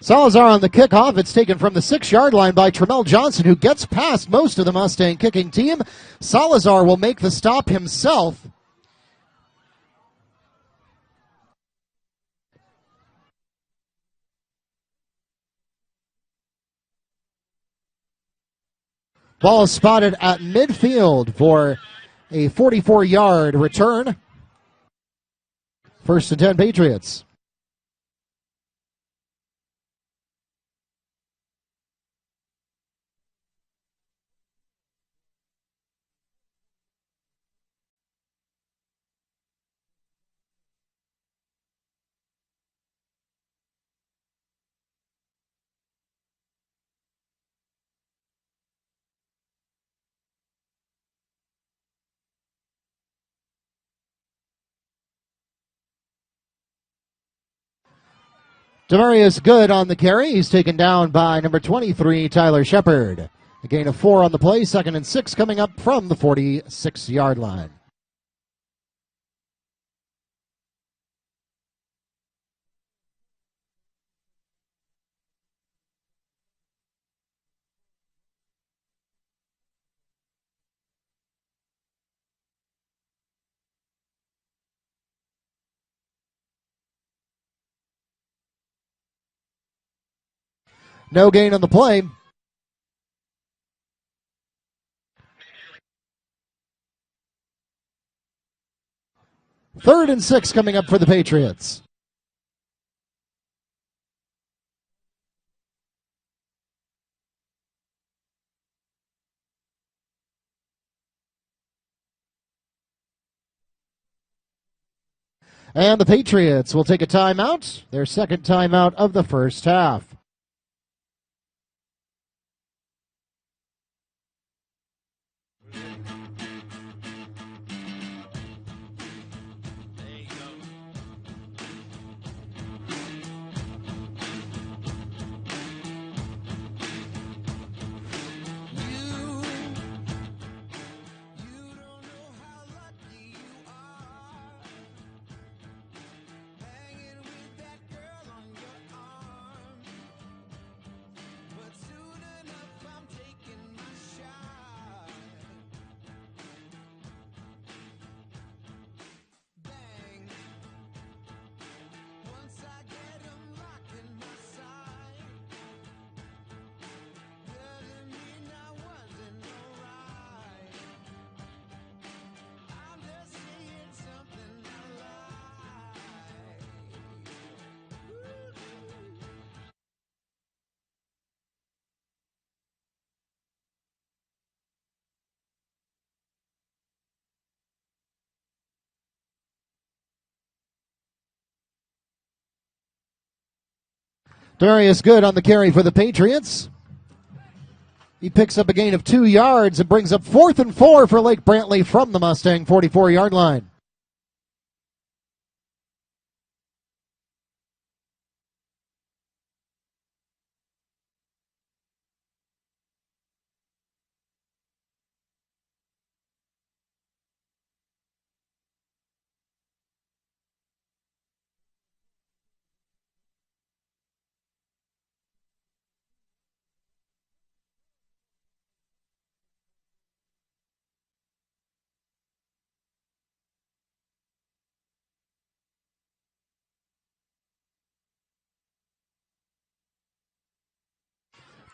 Salazar on the kickoff. It's taken from the 6-yard line by Tremel Johnson, who gets past most of the Mustang kicking team. Salazar will make the stop himself. Ball is spotted at midfield for a 44-yard return. 1st and 10 Patriots. Demarius Good on the carry. He's taken down by number 23, Tyler Shepard. A gain of 4 on the play. 2nd and 6 coming up from the 46-yard line. No gain on the play. 3rd and 6 coming up for the Patriots. And the Patriots will take a timeout, their 2nd timeout of the first half. Darius Good on the carry for the Patriots. He picks up a gain of 2 yards and brings up 4th and 4 for Lake Brantley from the Mustang 44-yard line.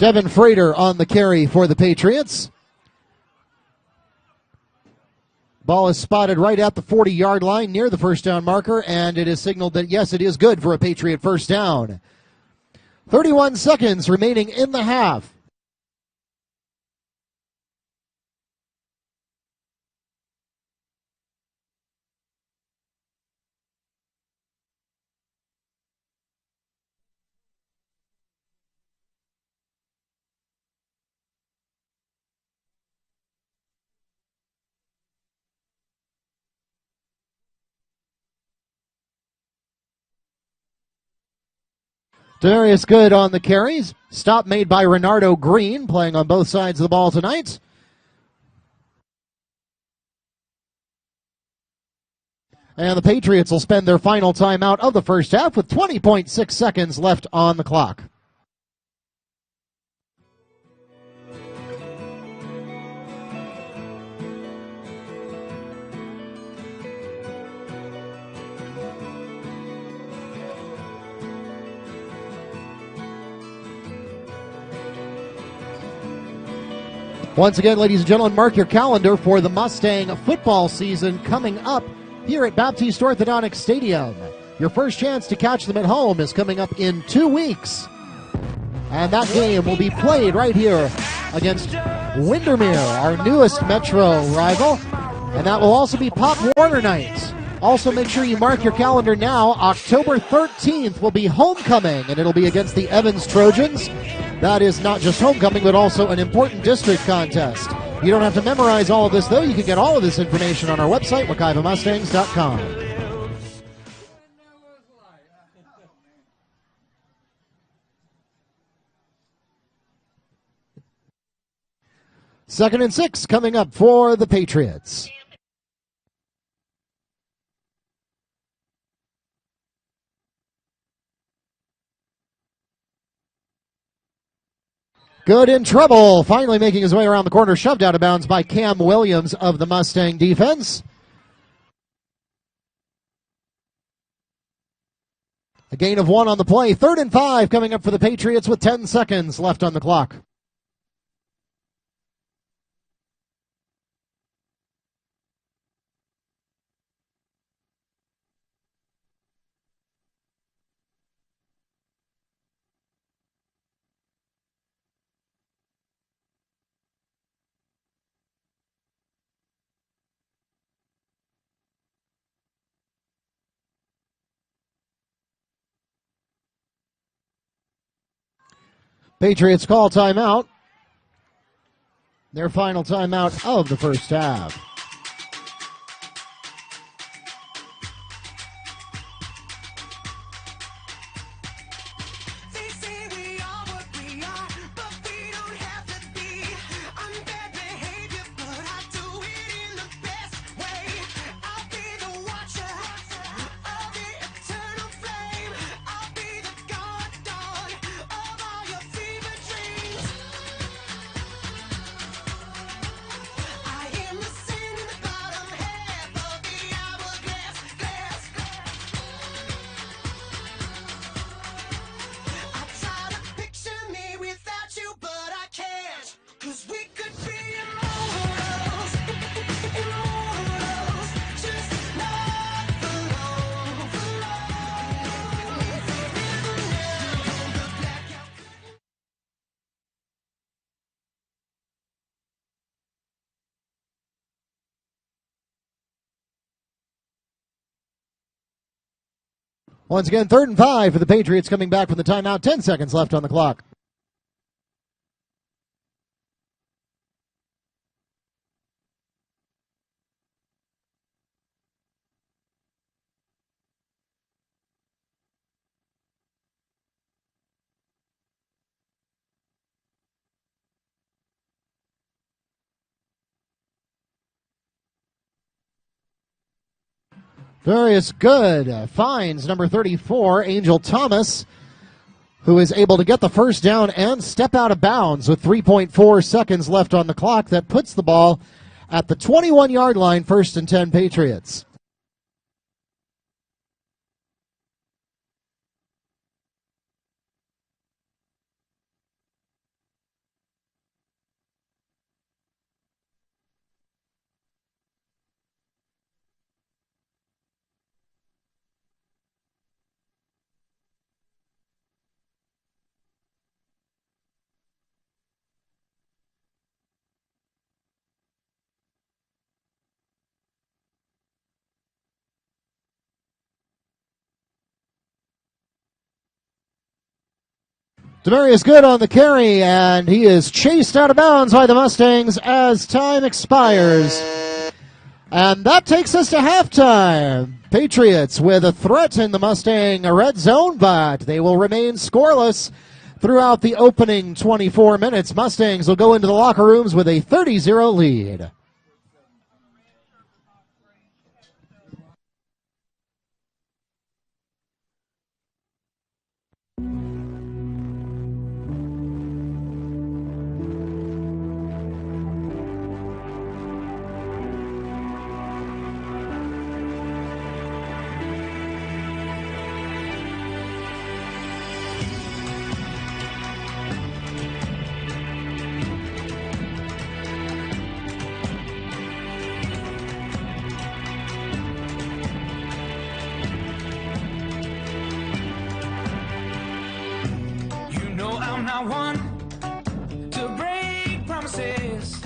Devin Frater on the carry for the Patriots. Ball is spotted right at the 40-yard line near the first down marker, and it is signaled that, yes, it is good for a Patriot first down. 31 seconds remaining in the half. Darius Good on the carries. Stop made by Renardo Green, playing on both sides of the ball tonight. And the Patriots will spend their final timeout of the first half with 20.6 seconds left on the clock. Once again, ladies and gentlemen, mark your calendar for the Mustang football season coming up here at Baptiste Orthodontic Stadium. Your first chance to catch them at home is coming up in 2 weeks. And that game will be played right here against Windermere, our newest Metro rival. And that will also be Pop Warner night. Also, make sure you mark your calendar now. October 13th will be homecoming, and it'll be against the Evans Trojans. That is not just homecoming, but also an important district contest. You don't have to memorize all of this, though. You can get all of this information on our website, WekivaMustangs.com. Second and 6 coming up for the Patriots. Good in trouble, finally making his way around the corner, shoved out of bounds by Cam Williams of the Mustang defense. A gain of 1 on the play. 3rd and 5 coming up for the Patriots with 10 seconds left on the clock. Patriots call timeout. Their final timeout of the first half. Once again, 3rd and 5 for the Patriots coming back from the timeout. 10 seconds left on the clock. Various good finds number 34, Angel Thomas, who is able to get the first down and step out of bounds with 3.4 seconds left on the clock. That puts the ball at the 21-yard line, 1st and 10 Patriots. Demarius Good on the carry, and he is chased out of bounds by the Mustangs as time expires. And that takes us to halftime. Patriots with a threat in the Mustang red zone, but they will remain scoreless throughout the opening 24 minutes. Mustangs will go into the locker rooms with a 30-0 lead. Not one to break promises.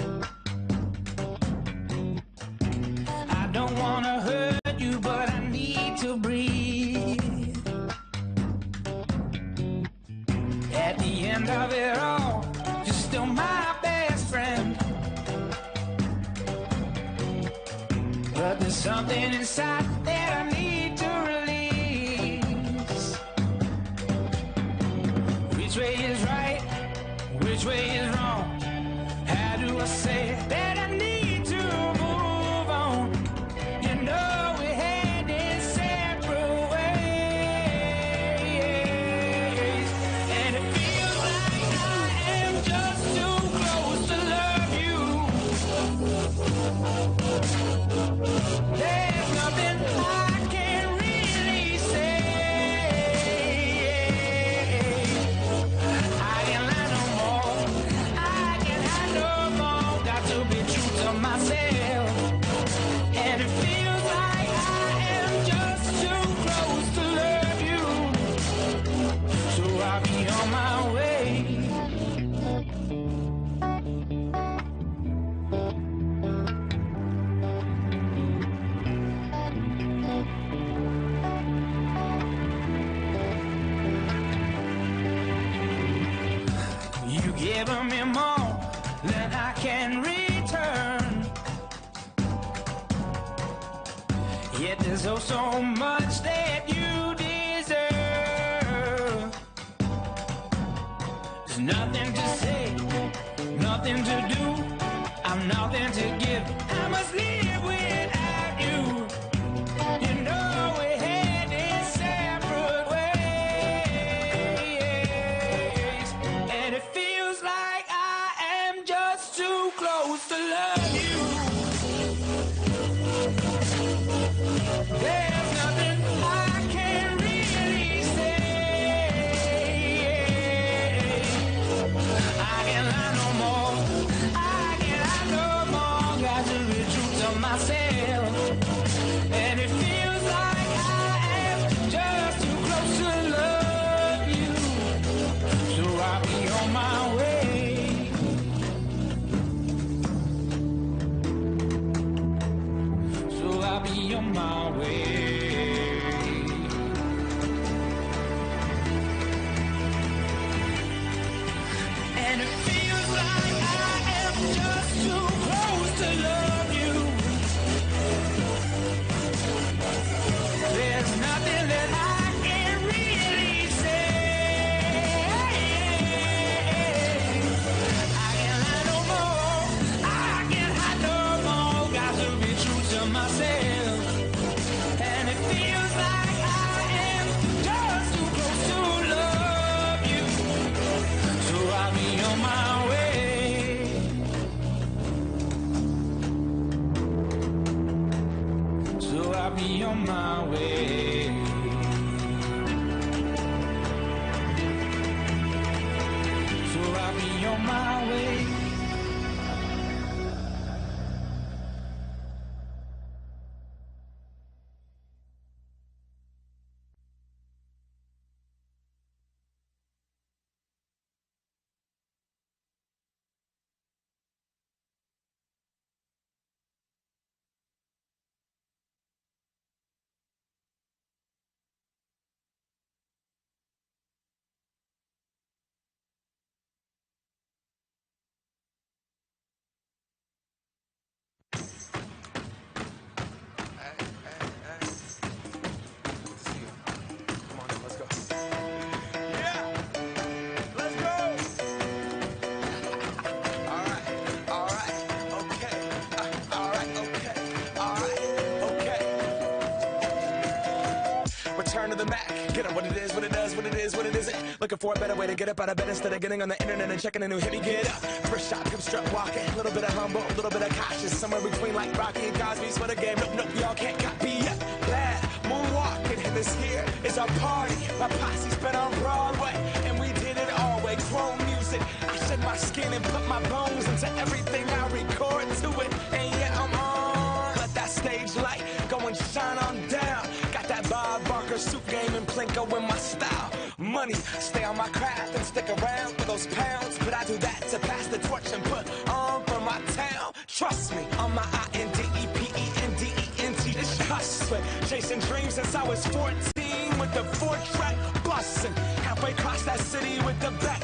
I don't want to hurt you, but I need to breathe. At the end of it all, you're still my best friend. But there's something inside that I need to release. Which way is right? Which way is wrong? How do I say that I need to move on? You know we're heading separate ways, and it feels like I am just too close to love you. There's nothing I can really say. I can't lie no more. I can't hide no more. Got to be true to myself. And it feels like I am just too close to love you. So I'll be on my way. You giving me more than I can return. Yet there's oh so much that you deserve. There's nothing to say, nothing to do. I'm nothing to give. I must live without you. You know we're heading separate ways, and it feels like I am just too close to love you. There's nothing I can really say. I can't lie no more. I can't lie no more. Got to be true to myself. And it feels like I am just too close to love you. So I'll be on my way. on my way. So I'll be on my way. Return to the Mac. Get up what it is, what it does, what it is, what it isn't. Looking for a better way to get up out of bed instead of getting on the internet and checking a new hit. Me get up. First shot, come strut walking. A little bit of humble, a little bit of cautious. Somewhere between like Rocky and Cosby's for the game. Nope, nope, y'all can't copy yet. Bad moonwalking. And this here is our party. My posse's been on Broadway. And we did it all way. Chrome music. I shed my skin and put my bones into everything I record to it. And yeah, I'm on. Let that stage light go and shine on down. Got that Bob Barker suit game and Plinko in my style. Money, stay on my craft and stick around for those pounds. But I do that to pass the torch and put on for my town. Trust me, on my INDEPENDENT. It's hustling, chasing dreams since I was 14 with the 4-track bustin'. Halfway across that city with the back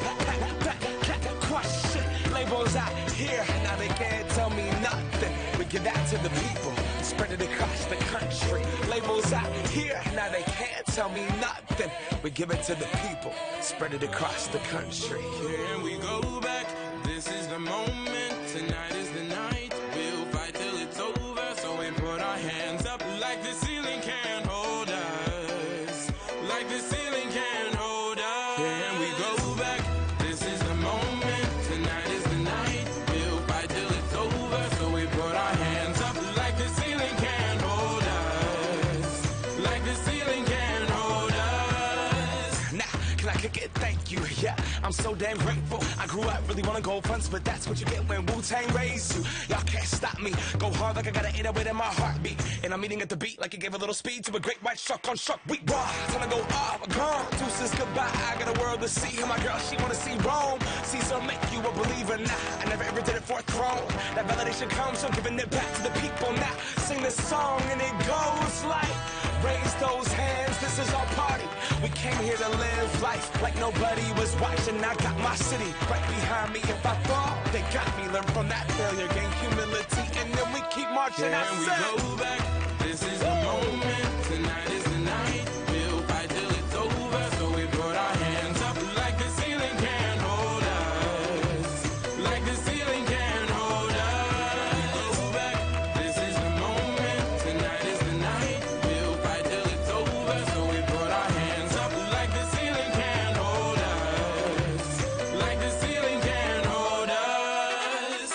crush shit. Labels out here, now they can't tell me nothing. We give that to the people, spread it across the country. Labels out here, now they can't tell me nothing. We give it to the people, spread it across the country. Here we go back, this is the moment, tonight is the night. We'll fight till it's over, so we put our hands up like the ceiling can't hold us. Like the ceiling can't hold us. Here we go back, this is the moment, tonight is the night. We'll fight till it's over, so we put our hands up like the ceiling can't hold us. Like the ceiling can't hold us. Now, can I kick it? Thank you, yeah, I'm so damn grateful. I grew up really wanna go fronts, but that's what you get when Wu-Tang raised you. Y'all can't stop me, go hard like I got an 808 in my heartbeat. And I'm eating at the beat like it gave a little speed to a great white shark on shark week. Raw, time to go off, gone, deuces goodbye. I got a world to see, and my girl, she wanna see Rome. Caesar make you a believer, nah, I never ever did it for a throne. That validation comes from giving it back to the people. Now, sing this song and it goes like, raise those hands, this is our party. We came here to live life like nobody was watching. I got my city right behind me. If I fall, they got me. Learn from that failure, gain humility, and then we keep marching. Can we go back? This is the moment. Tonight is the night. We'll fight till it's over. So we put our hands up like the ceiling can't hold us. Like the ceiling can't hold us. Go back. This is the moment. Tonight is the night. We'll fight till it's over. So we put our hands up like the ceiling can't hold us. Like the ceiling can't hold us.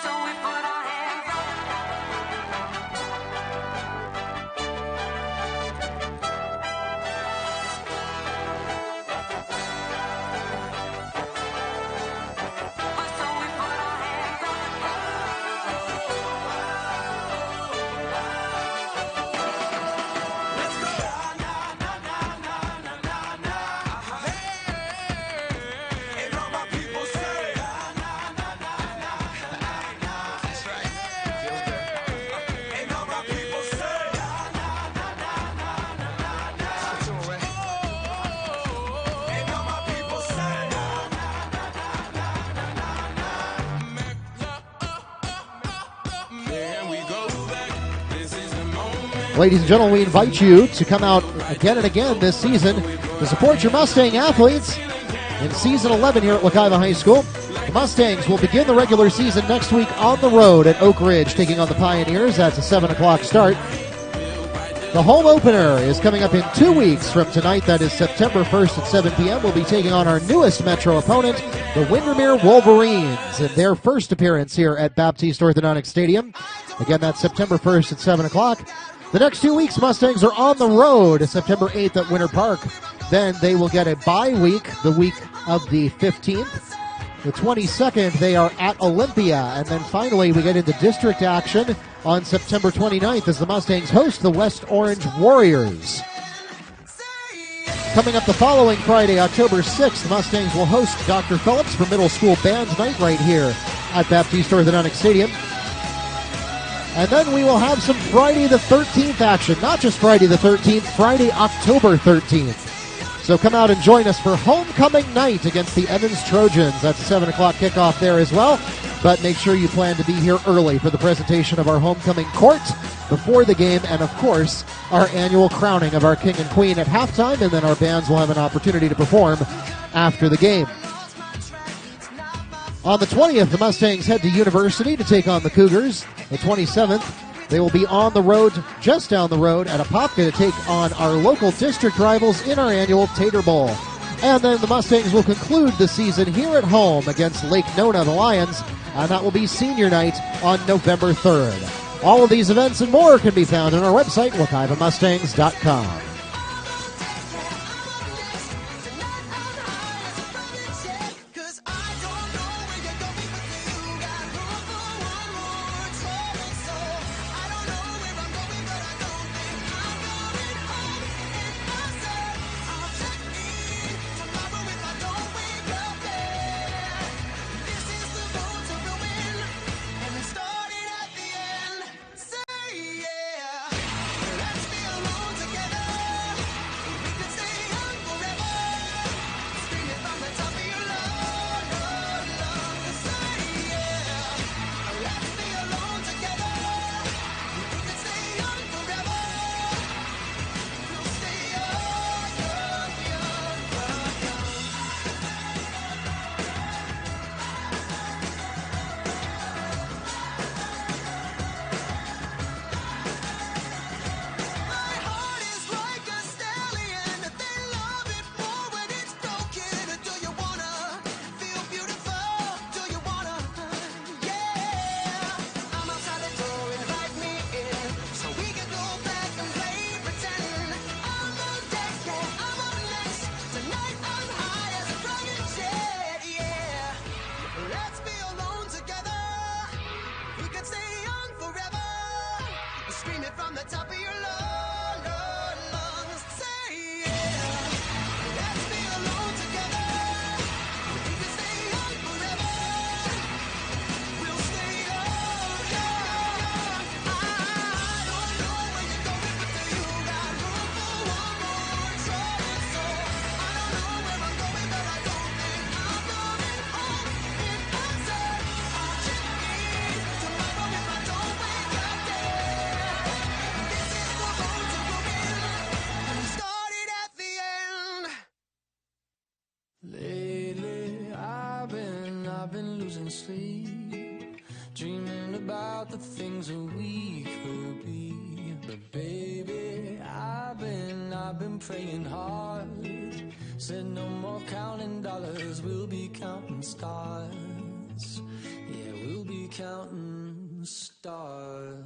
So we put our hands up. So we put our hands up. Let's go. And all my people say, that's right. Feels good. And all my people say, Switch 'em away. And all my people say, Can we go back? This is the moment. Ladies and gentlemen, we invite you to come out again and again this season to support your Mustang athletes in Season 11 here at Wekiva High School. The Mustangs will begin the regular season next week on the road at Oak Ridge, taking on the Pioneers. That's a 7 o'clock start. The home opener is coming up in 2 weeks from tonight. That is September 1st at 7 p.m. We'll be taking on our newest Metro opponent, the Windermere Wolverines, in their first appearance here at Baptiste Orthodontic Stadium. Again, that's September 1st at 7 o'clock. The next 2 weeks, Mustangs are on the road, September 8th at Winter Park. Then they will get a bye week, the week of the 15th. The 22nd, they are at Olympia. And then finally, we get into district action on September 29th as the Mustangs host the West Orange Warriors. Coming up the following Friday, October 6th, the Mustangs will host Dr. Phillips for middle school band night right here at Baptiste Orthodontic Stadium. And then we will have some Friday the 13th action. Not just Friday the 13th, Friday, October 13th. So come out and join us for homecoming night against the Evans Trojans. That's 7 o'clock kickoff there as well. But make sure you plan to be here early for the presentation of our homecoming court before the game, and of course, our annual crowning of our king and queen at halftime, and then our bands will have an opportunity to perform after the game. On the 20th, the Mustangs head to University to take on the Cougars. The 27th, they will be on the road, just down the road at Apopka to take on our local district rivals in our annual Tater Bowl. And then the Mustangs will conclude the season here at home against Lake Nona, the Lions, and that will be senior night on November 3rd. All of these events and more can be found on our website, WekivaMustangs.com. Sleep, dreaming about the things that we could be. But baby, I've been praying hard. Said no more counting dollars, we'll be counting stars. Yeah, we'll be counting stars.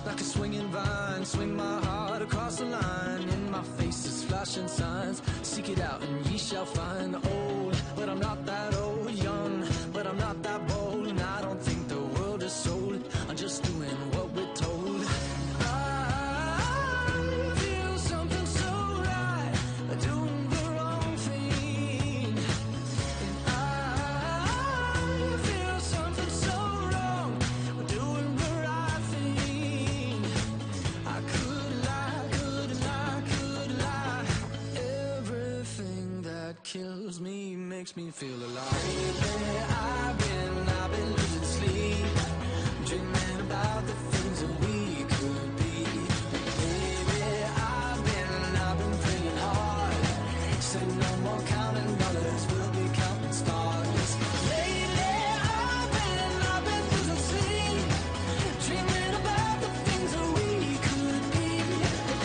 Like a swinging vine, swing my heart across the line. In my face is flashing signs. Seek it out and ye shall find. Old, but I'm not that old. Young, but I'm not that bold. And I don't think the world is sold. I'm just doing what we're told. I feel something so right, doing the wrong thing. And I feel something so wrong, doing the right thing. I could lie. Everything that kills me makes me feel alive. Lately, I've been losing sleep, dreaming about the things that we could be. more counting dollars, we'll be counting stars. Lately I've been losing sleep, dreaming about the things that we could be.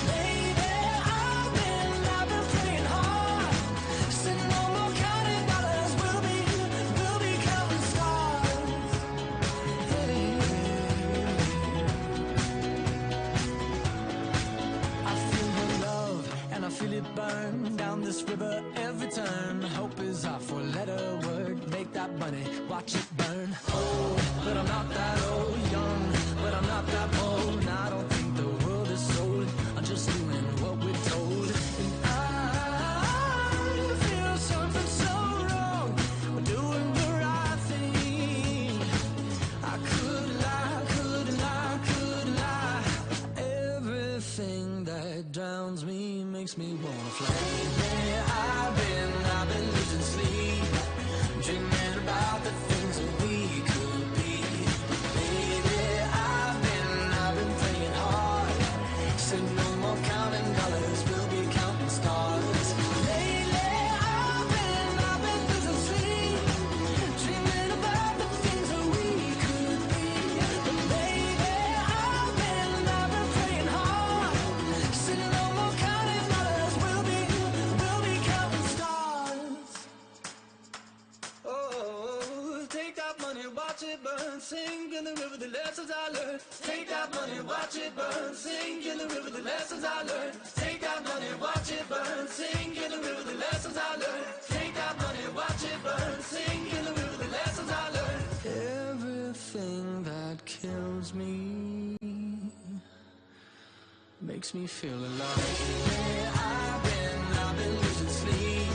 Baby, I've been praying hard, said no more counting dollars, we'll be counting stars. I feel the love and I feel it burn down this river every turn. Hope is our four-letter word. Make that money, watch it burn. Old, but I'm not that old. Young, but I'm not that bold. And I don't think the world is sold. I'm just doing what we're told. And I feel something so wrong. We're doing the right thing. I could lie, could lie, could lie. Everything that drowns me makes me wanna fly. Lately I've been losing sleep, dreaming about the things that we could be. Baby, I've been praying hard, said no more counting dollars, we'll be counting stars. Lately I've been losing sleep, dreaming about the things that we could be. But baby, I've been praying hard, said no more counting dollars, we'll be counting stars. Oh, take that money, watch it burn, sink in the river, the lessons I learned. Take that money, watch it burn, sink in the river, the lessons I learned. Take that money, watch it burn, sink in the river, the lessons I learned. Take that money, watch it burn, sink in the river, the lessons I learned. Everything that kills me makes me feel alive. I've been losing sleep,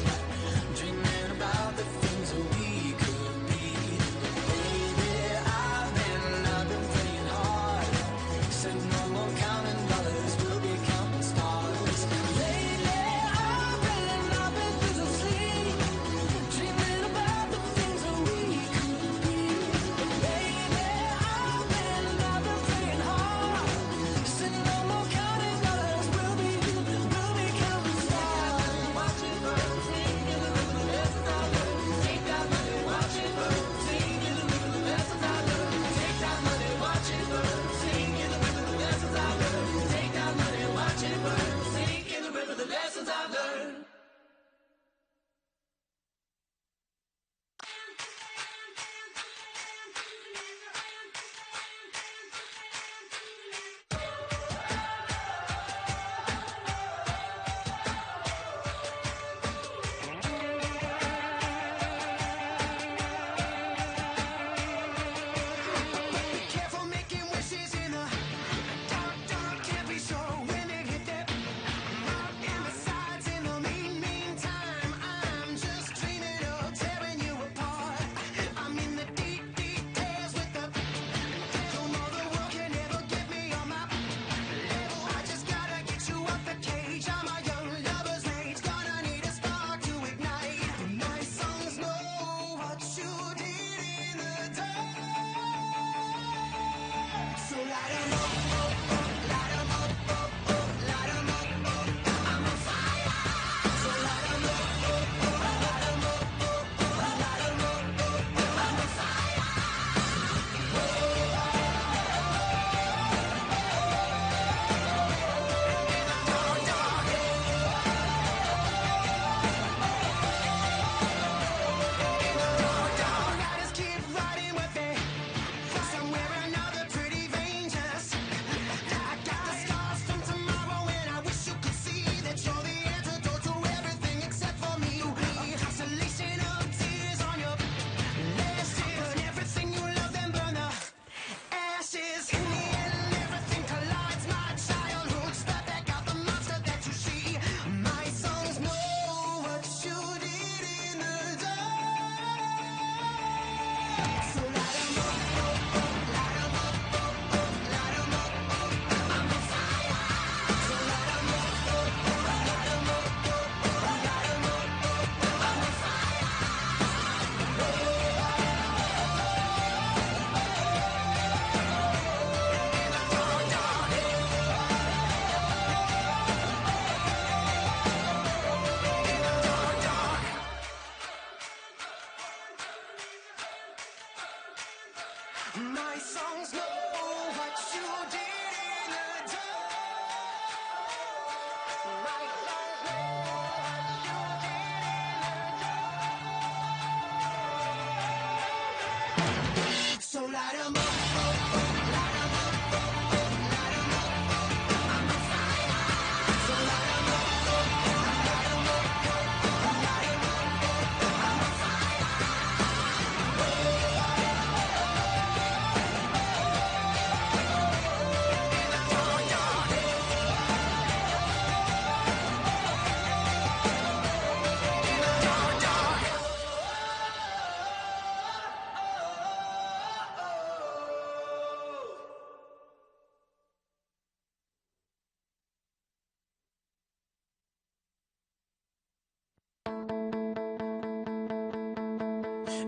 dreaming about the things that we could be. Baby, I've been praying hard, said no more counting dollars, we'll be counting stars. Lately I've been losing sleep, dreaming about the things that we could be. Baby, I've been praying hard, said no more counting dollars, we'll be counting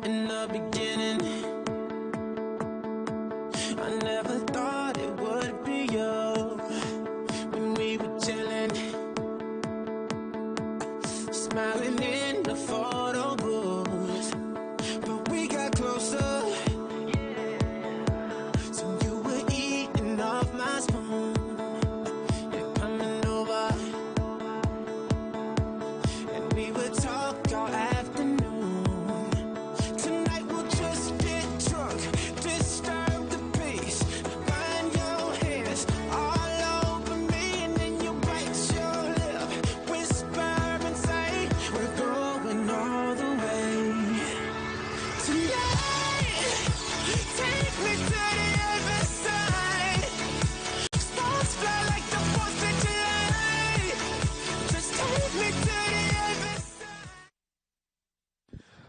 in the beginning. I never thought it would be you when we were chilling, smiling in the photo booth. But we got closer, so you were eating off my spoon. You're coming over, and we would talk all afternoon. Tonight we'll just get drunk, disturb the peace, find your hands all over me, and then you bite your lip, whisper and say we're going all the way. Tonight, take me to the other side. Sparks fly like the 4th of July. Just take me to the other side.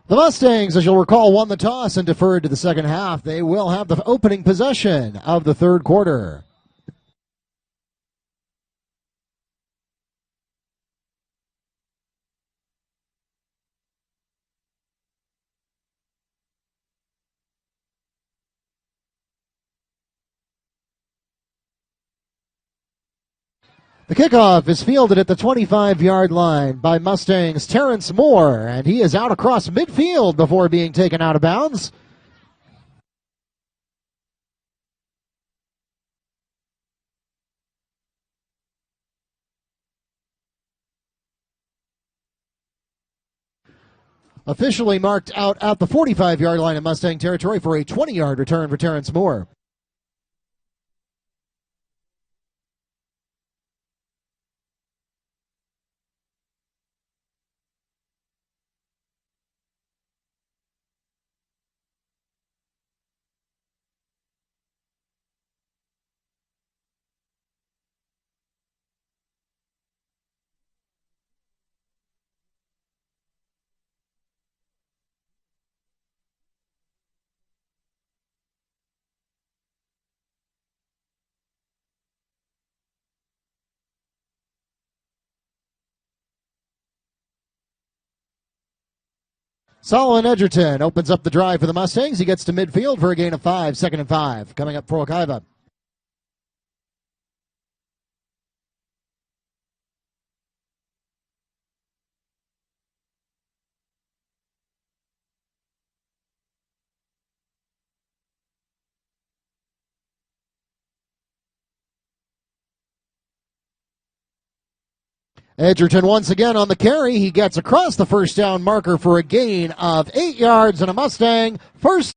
The Mustangs, as you'll recall, won the toss and deferred to the second half. They will have the opening possession of the third quarter. The kickoff is fielded at the 25-yard line by Mustangs' Terrence Moore, and he is out across midfield before being taken out of bounds. Officially marked out at the 45-yard line in Mustang territory for a 20-yard return for Terrence Moore. Solomon Edgerton opens up the drive for the Mustangs. He gets to midfield for a gain of 5, 2nd and 5. Coming up for Wekiva. Edgerton once again on the carry. He gets across the first down marker for a gain of 8 yards and a Mustang first.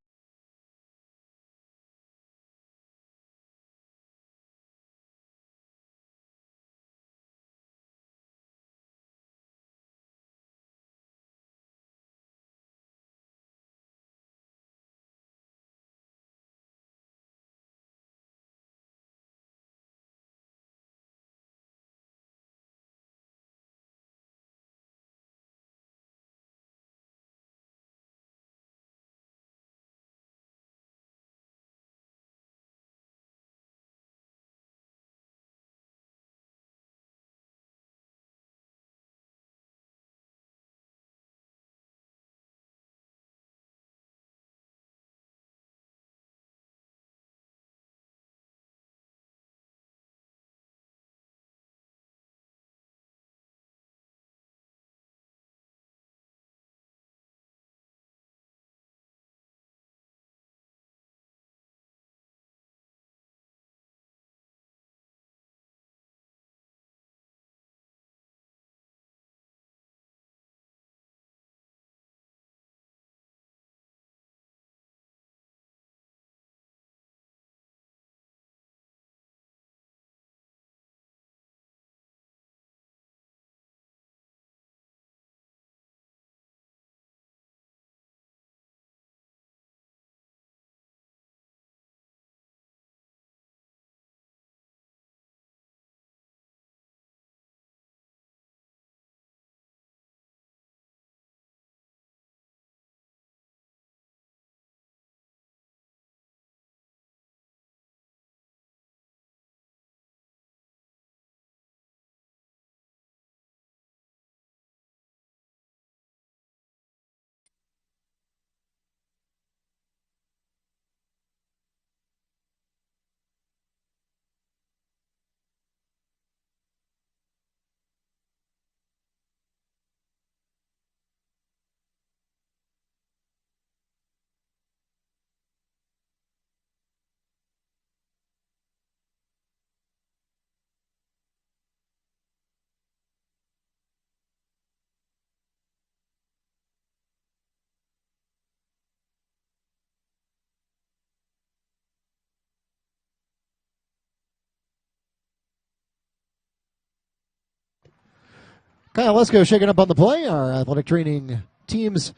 Kyle Lesko shaking up on the play. Our athletic training teams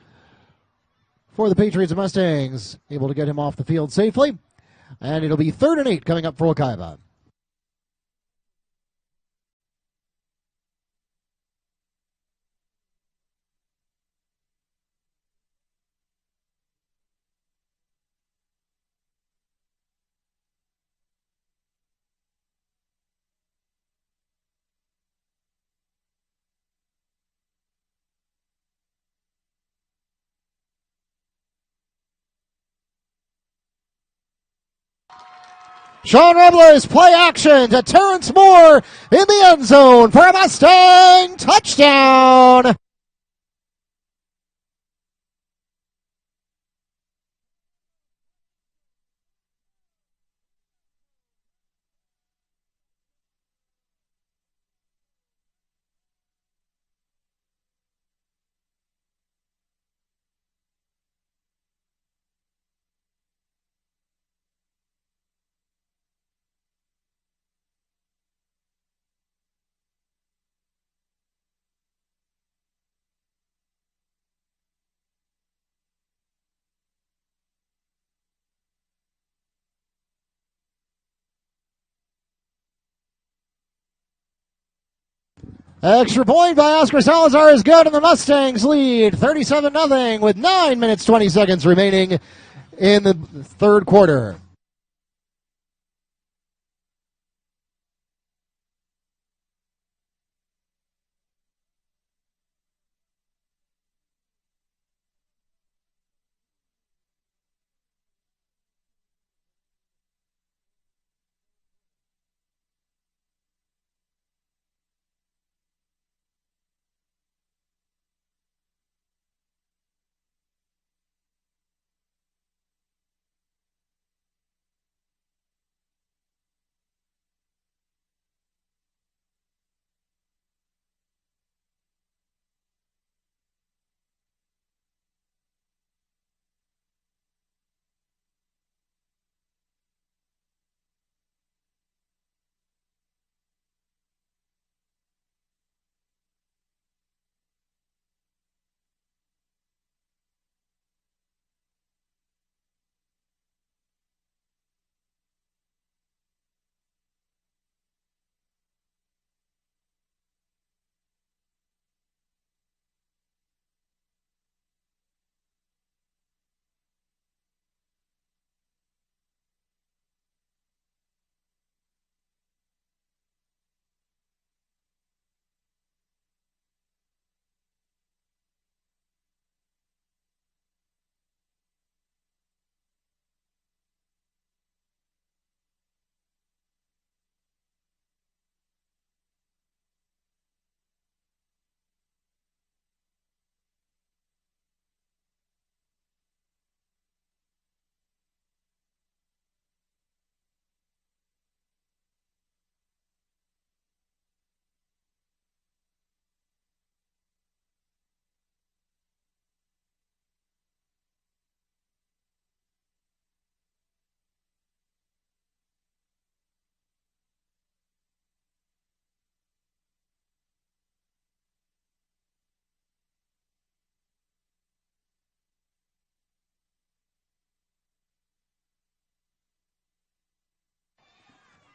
for the Patriots and Mustangs able to get him off the field safely. And it'll be 3rd and 8 coming up for Wekiva. Sean Robles, play action to Terrence Moore in the end zone for a Mustang touchdown. Extra point by Oscar Salazar is good, and the Mustangs lead 37-0 with 9 minutes 20 seconds remaining in the third quarter.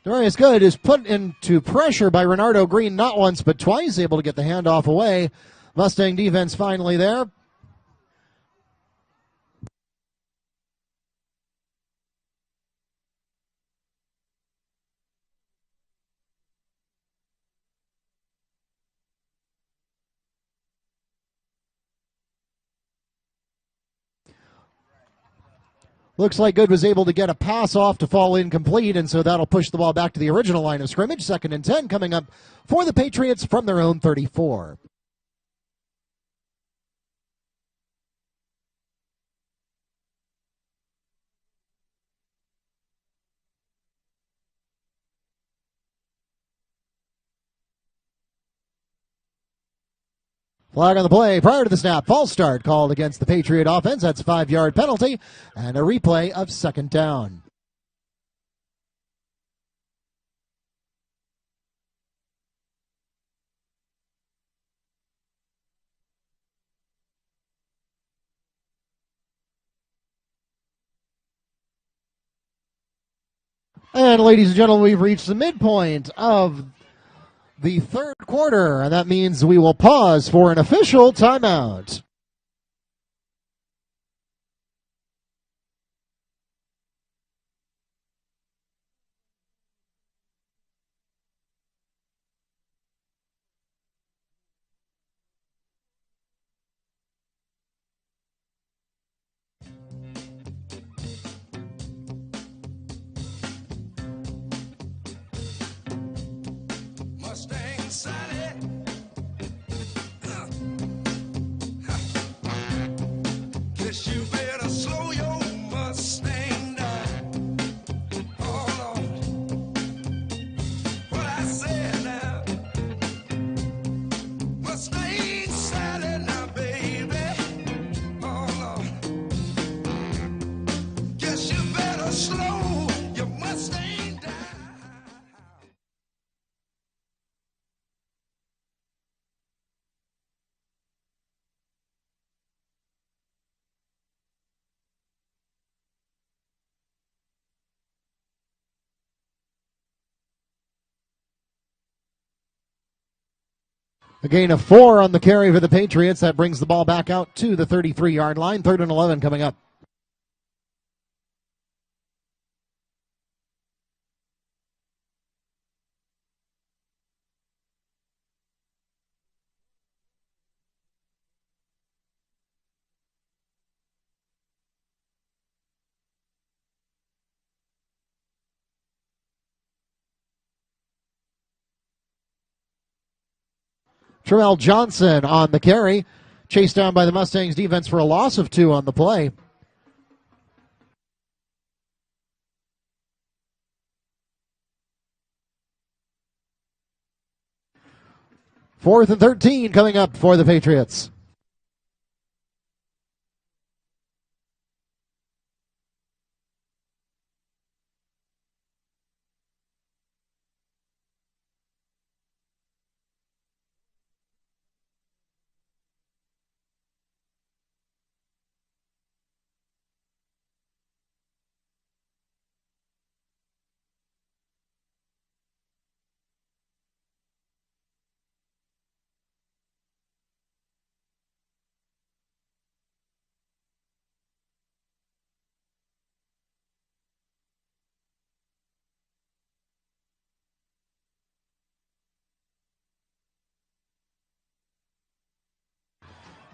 Darius Good is put into pressure by Renardo Green not once but twice, able to get the handoff away. Mustang defense finally there. Looks like Good was able to get a pass off to fall incomplete, and so that'll push the ball back to the original line of scrimmage. 2nd and 10 coming up for the Patriots from their own 34. Flag on the play prior to the snap. False start called against the Patriot offense. That's a 5-yard penalty and a replay of 2nd down. And ladies and gentlemen, we've reached the midpoint of the third quarter, and that means we will pause for an official timeout. Mustang Sally. Guess you better slow your Mustang down. Oh Lord, what I said now. Mustang Sally now, baby. Oh Lord, guess you better slow your Mustang down. A gain of 4 on the carry for the Patriots. That brings the ball back out to the 33-yard line. 3rd and 11 coming up. Terrell Johnson on the carry. Chased down by the Mustangs defense for a loss of 2 on the play. Fourth and 13 coming up for the Patriots.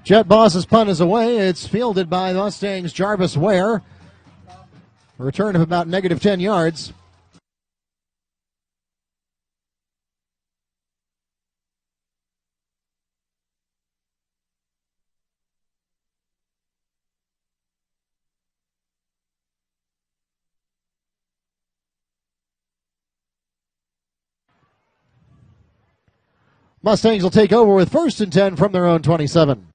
Jet Boss's punt is away. It's fielded by the Mustangs' Jarvis Ware. A return of about negative 10 yards. Mustangs will take over with 1st and 10 from their own 27.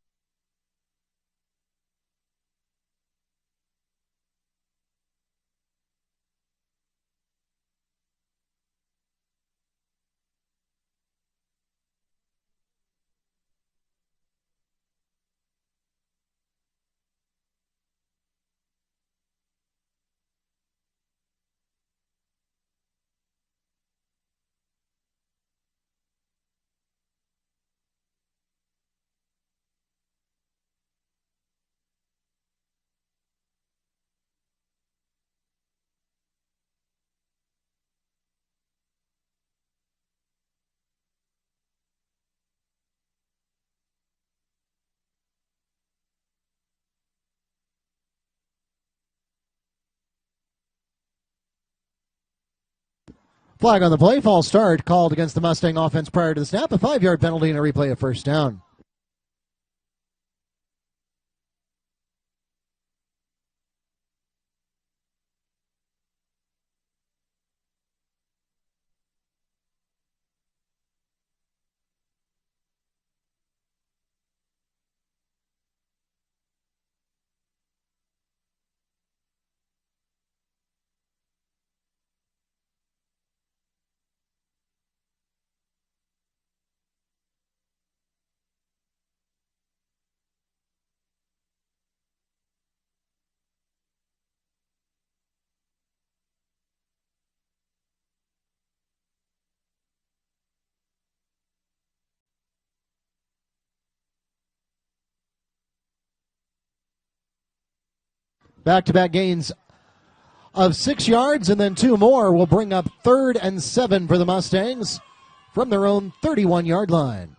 Flag on the play, false start called against the Mustang offense prior to the snap. A 5-yard penalty and a replay of 1st down. Back-to-back gains of 6 yards, and then 2 more will bring up 3rd and 7 for the Mustangs from their own 31-yard line.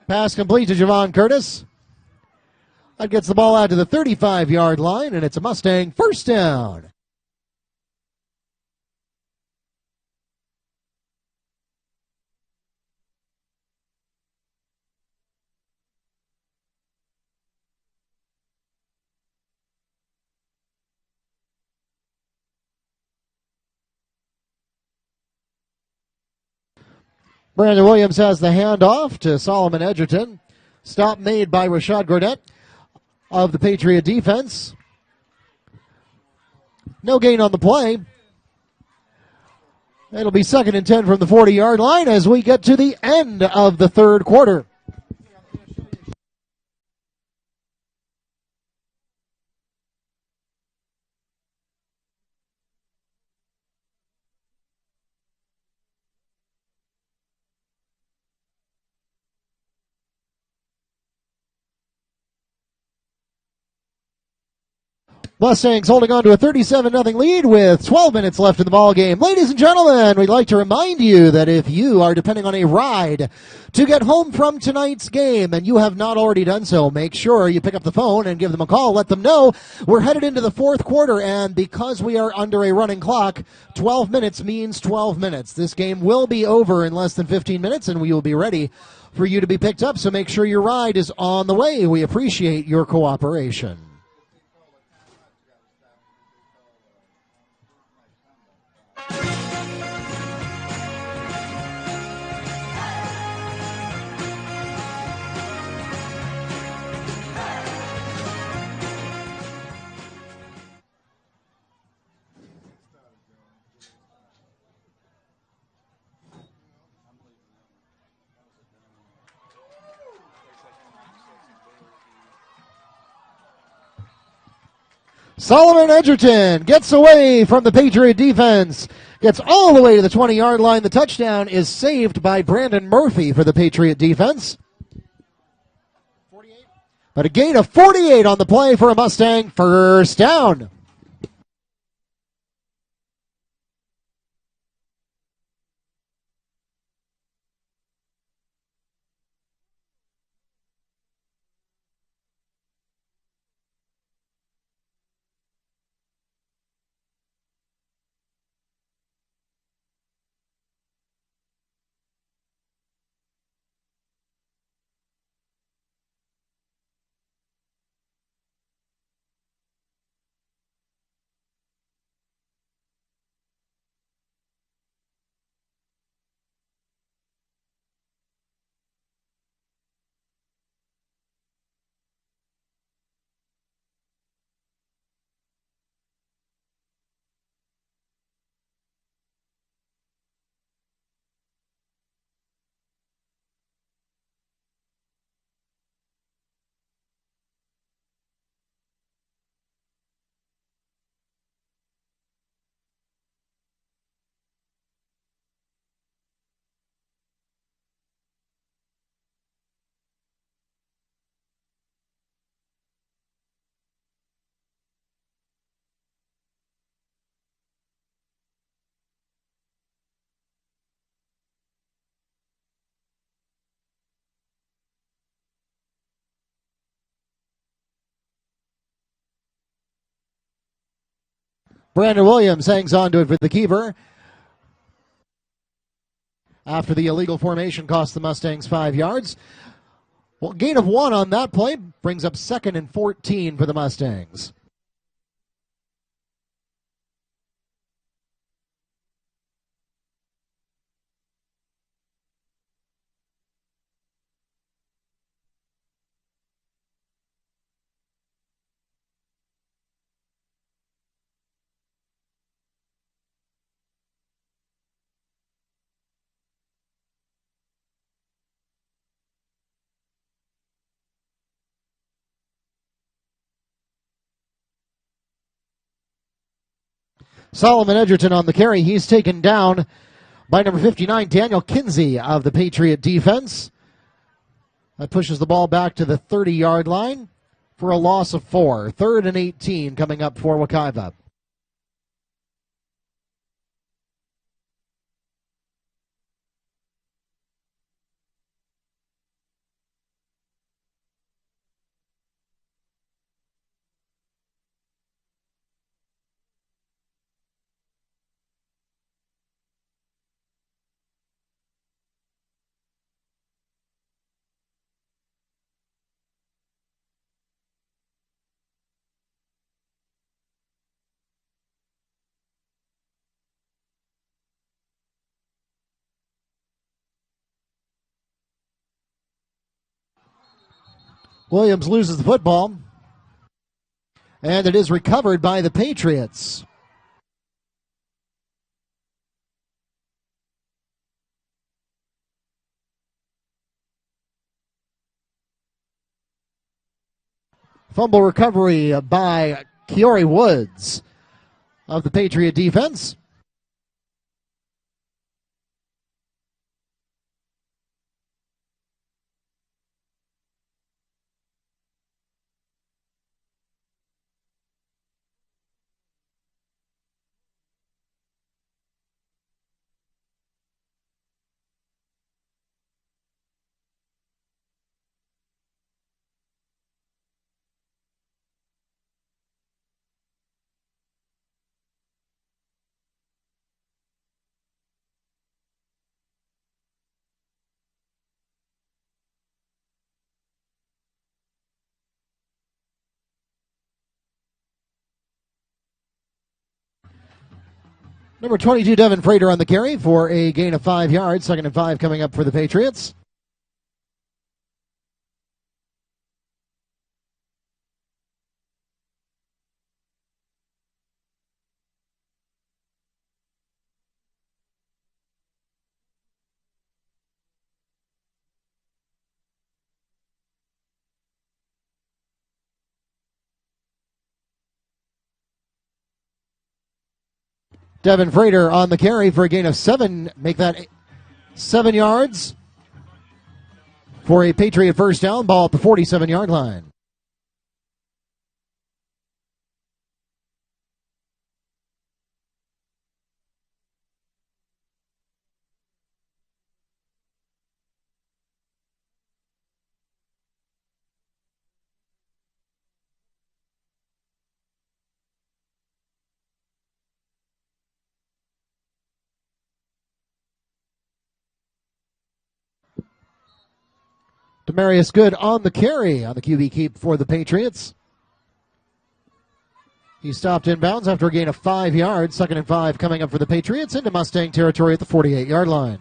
Pass complete to Javon Curtis. That gets the ball out to the 35-yard line, and it's a Mustang first down. Brandon Williams has the handoff to Solomon Edgerton. Stop made by Rashad Gordette of the Patriot defense. No gain on the play. It'll be 2nd and 10 from the 40-yard line as we get to the end of the third quarter. Mustangs holding on to a 37-0 lead with 12 minutes left in the ball game. Ladies and gentlemen, we'd like to remind you that if you are depending on a ride to get home from tonight's game and you have not already done so, make sure you pick up the phone and give them a call. Let them know we're headed into the fourth quarter, and because we are under a running clock, 12 minutes means 12 minutes. This game will be over in less than 15 minutes, and we will be ready for you to be picked up, so make sure your ride is on the way. We appreciate your cooperation. Solomon Edgerton gets away from the Patriot defense, gets all the way to the 20-yard line. The touchdown is saved by Brandon Murphy for the Patriot defense. 48. But a gain of 48 on the play for a Mustang first down. Brandon Williams hangs on to it for the keeper. after the illegal formation cost the Mustangs 5 yards. Well, gain of 1 on that play brings up 2nd and 14 for the Mustangs. Solomon Edgerton on the carry. He's taken down by number 59, Daniel Kinsey of the Patriot defense. That pushes the ball back to the 30-yard line for a loss of 4. 3rd and 18 coming up for Wekiva. Williams loses the football, and it is recovered by the Patriots. Fumble recovery by Kiori Woods of the Patriot defense. Number 22, Devin Frater on the carry for a gain of 5 yards. 2nd and 5 coming up for the Patriots. Devin Frater on the carry for a gain of 7. Make that 7 yards for a Patriot first down. Ball at the 47-yard line. Demarius Good on the carry on the QB keep for the Patriots. He stopped inbounds after a gain of 5 yards. 2nd and 5 coming up for the Patriots into Mustang territory at the 48-yard line.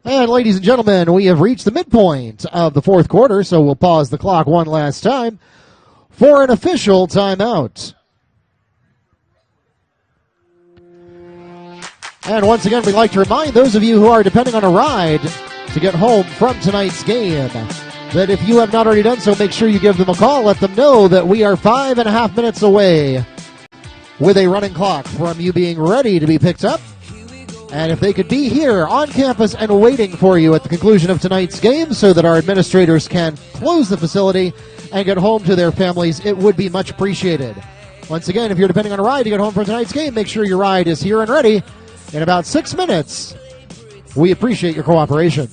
And ladies and gentlemen, we have reached the midpoint of the 4th quarter, so we'll pause the clock one last time for an official timeout. And once again, we'd like to remind those of you who are depending on a ride to get home from tonight's game that if you have not already done so, make sure you give them a call. Let them know that we are 5.5 minutes away with a running clock from you being ready to be picked up. And if they could be here on campus and waiting for you at the conclusion of tonight's game so that our administrators can close the facility and get home to their families, it would be much appreciated. Once again, if you're depending on a ride to get home from tonight's game, make sure your ride is here and ready in about 6 minutes. We appreciate your cooperation.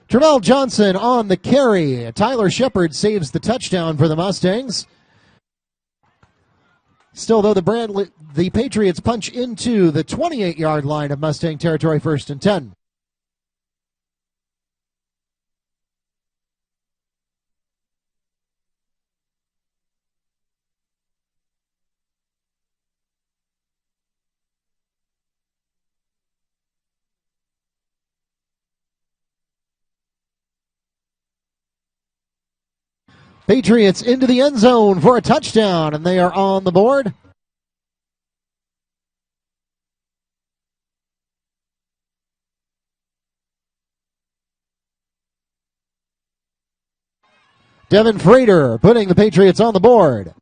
Travell Johnson on the carry. Tyler Shepard saves the touchdown for the Mustangs. Still, though, the Patriots punch into the 28-yard line of Mustang territory, 1st and 10. Patriots into the end zone for a touchdown, and they are on the board. Devin Frater putting the Patriots on the board.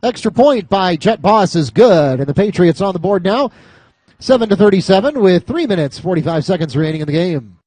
Extra point by Jet Boss is good, and the Patriots on the board now, 7-37 with 3 minutes, 45 seconds remaining in the game.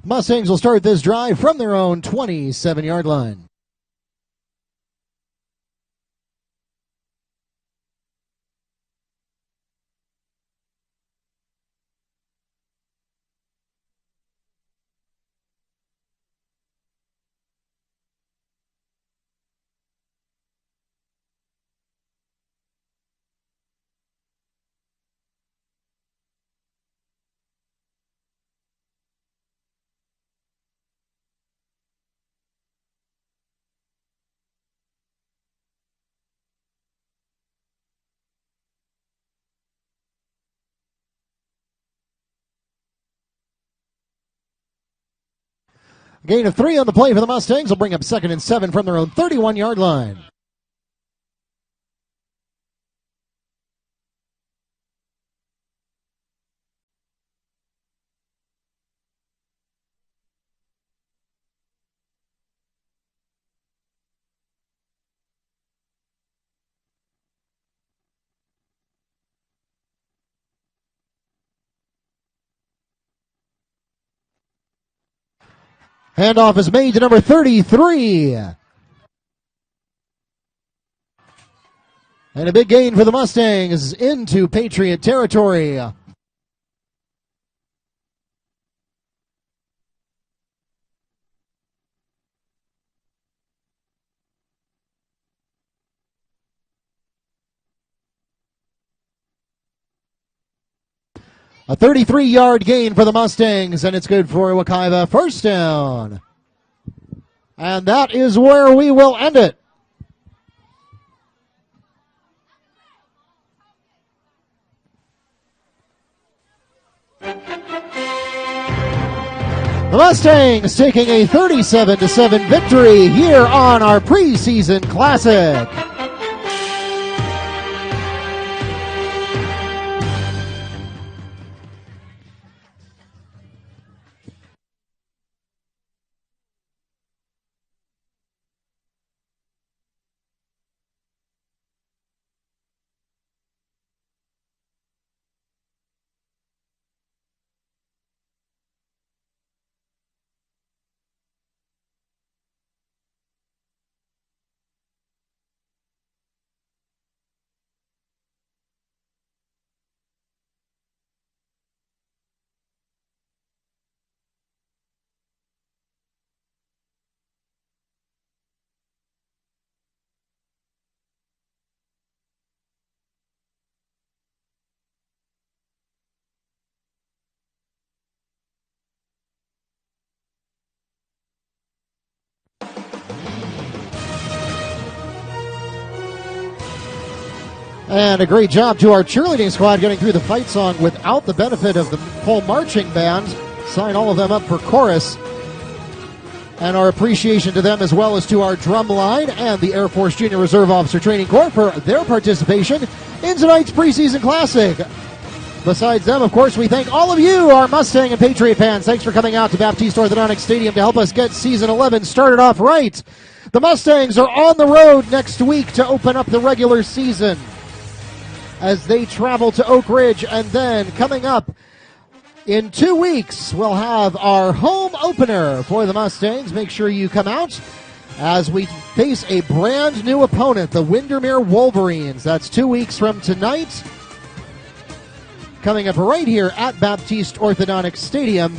Mustangs will start this drive from their own 27-yard line. Gain of 3 on the play for the Mustangs will bring up 2nd and 7 from their own 31-yard line. Handoff is made to number 33. And a big gain for the Mustangs into Patriot territory. A 33-yard gain for the Mustangs, and it's good for Wekiva. First down. And that is where we will end it. The Mustangs taking a 37-7 victory here on our preseason classic. And a great job to our cheerleading squad getting through the fight song without the benefit of the full marching band. Sign all of them up for chorus. And our appreciation to them as well as to our drum line and the Air Force Junior Reserve Officer Training Corps for their participation in tonight's preseason classic. Besides them, of course, we thank all of you, our Mustang and Patriot fans. Thanks for coming out to Baptiste Orthodontic Stadium to help us get season 11 started off right. The Mustangs are on the road next week to open up the regular season as they travel to Oak Ridge, and then coming up in 2 weeks, we'll have our home opener for the Mustangs. Make sure you come out as we face a brand new opponent, the Windermere Wolverines. That's 2 weeks from tonight. Coming up right here at Baptiste Orthodontic Stadium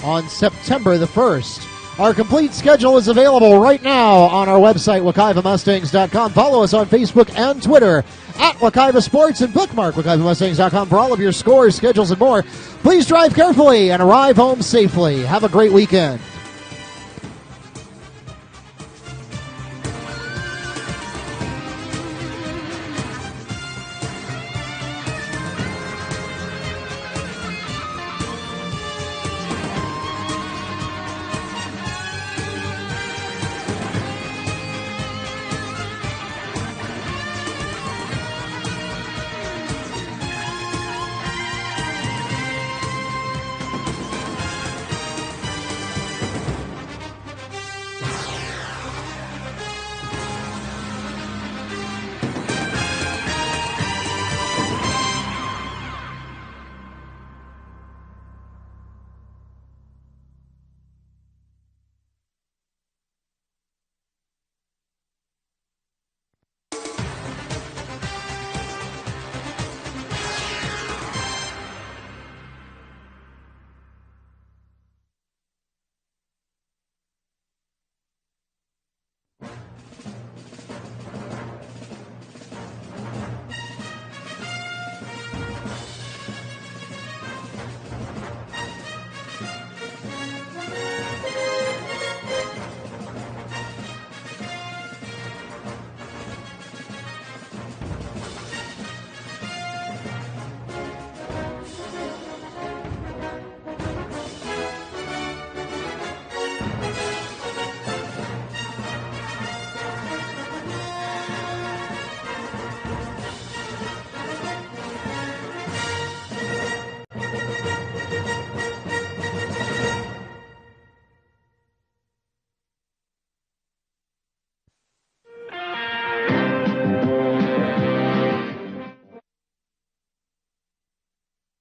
on September the 1st. Our complete schedule is available right now on our website, WekivaMustangs.com. Follow us on Facebook and Twitter at Wekiva Sports, and bookmark WekivaMustangs.com for all of your scores, schedules, and more. Please drive carefully and arrive home safely. Have a great weekend.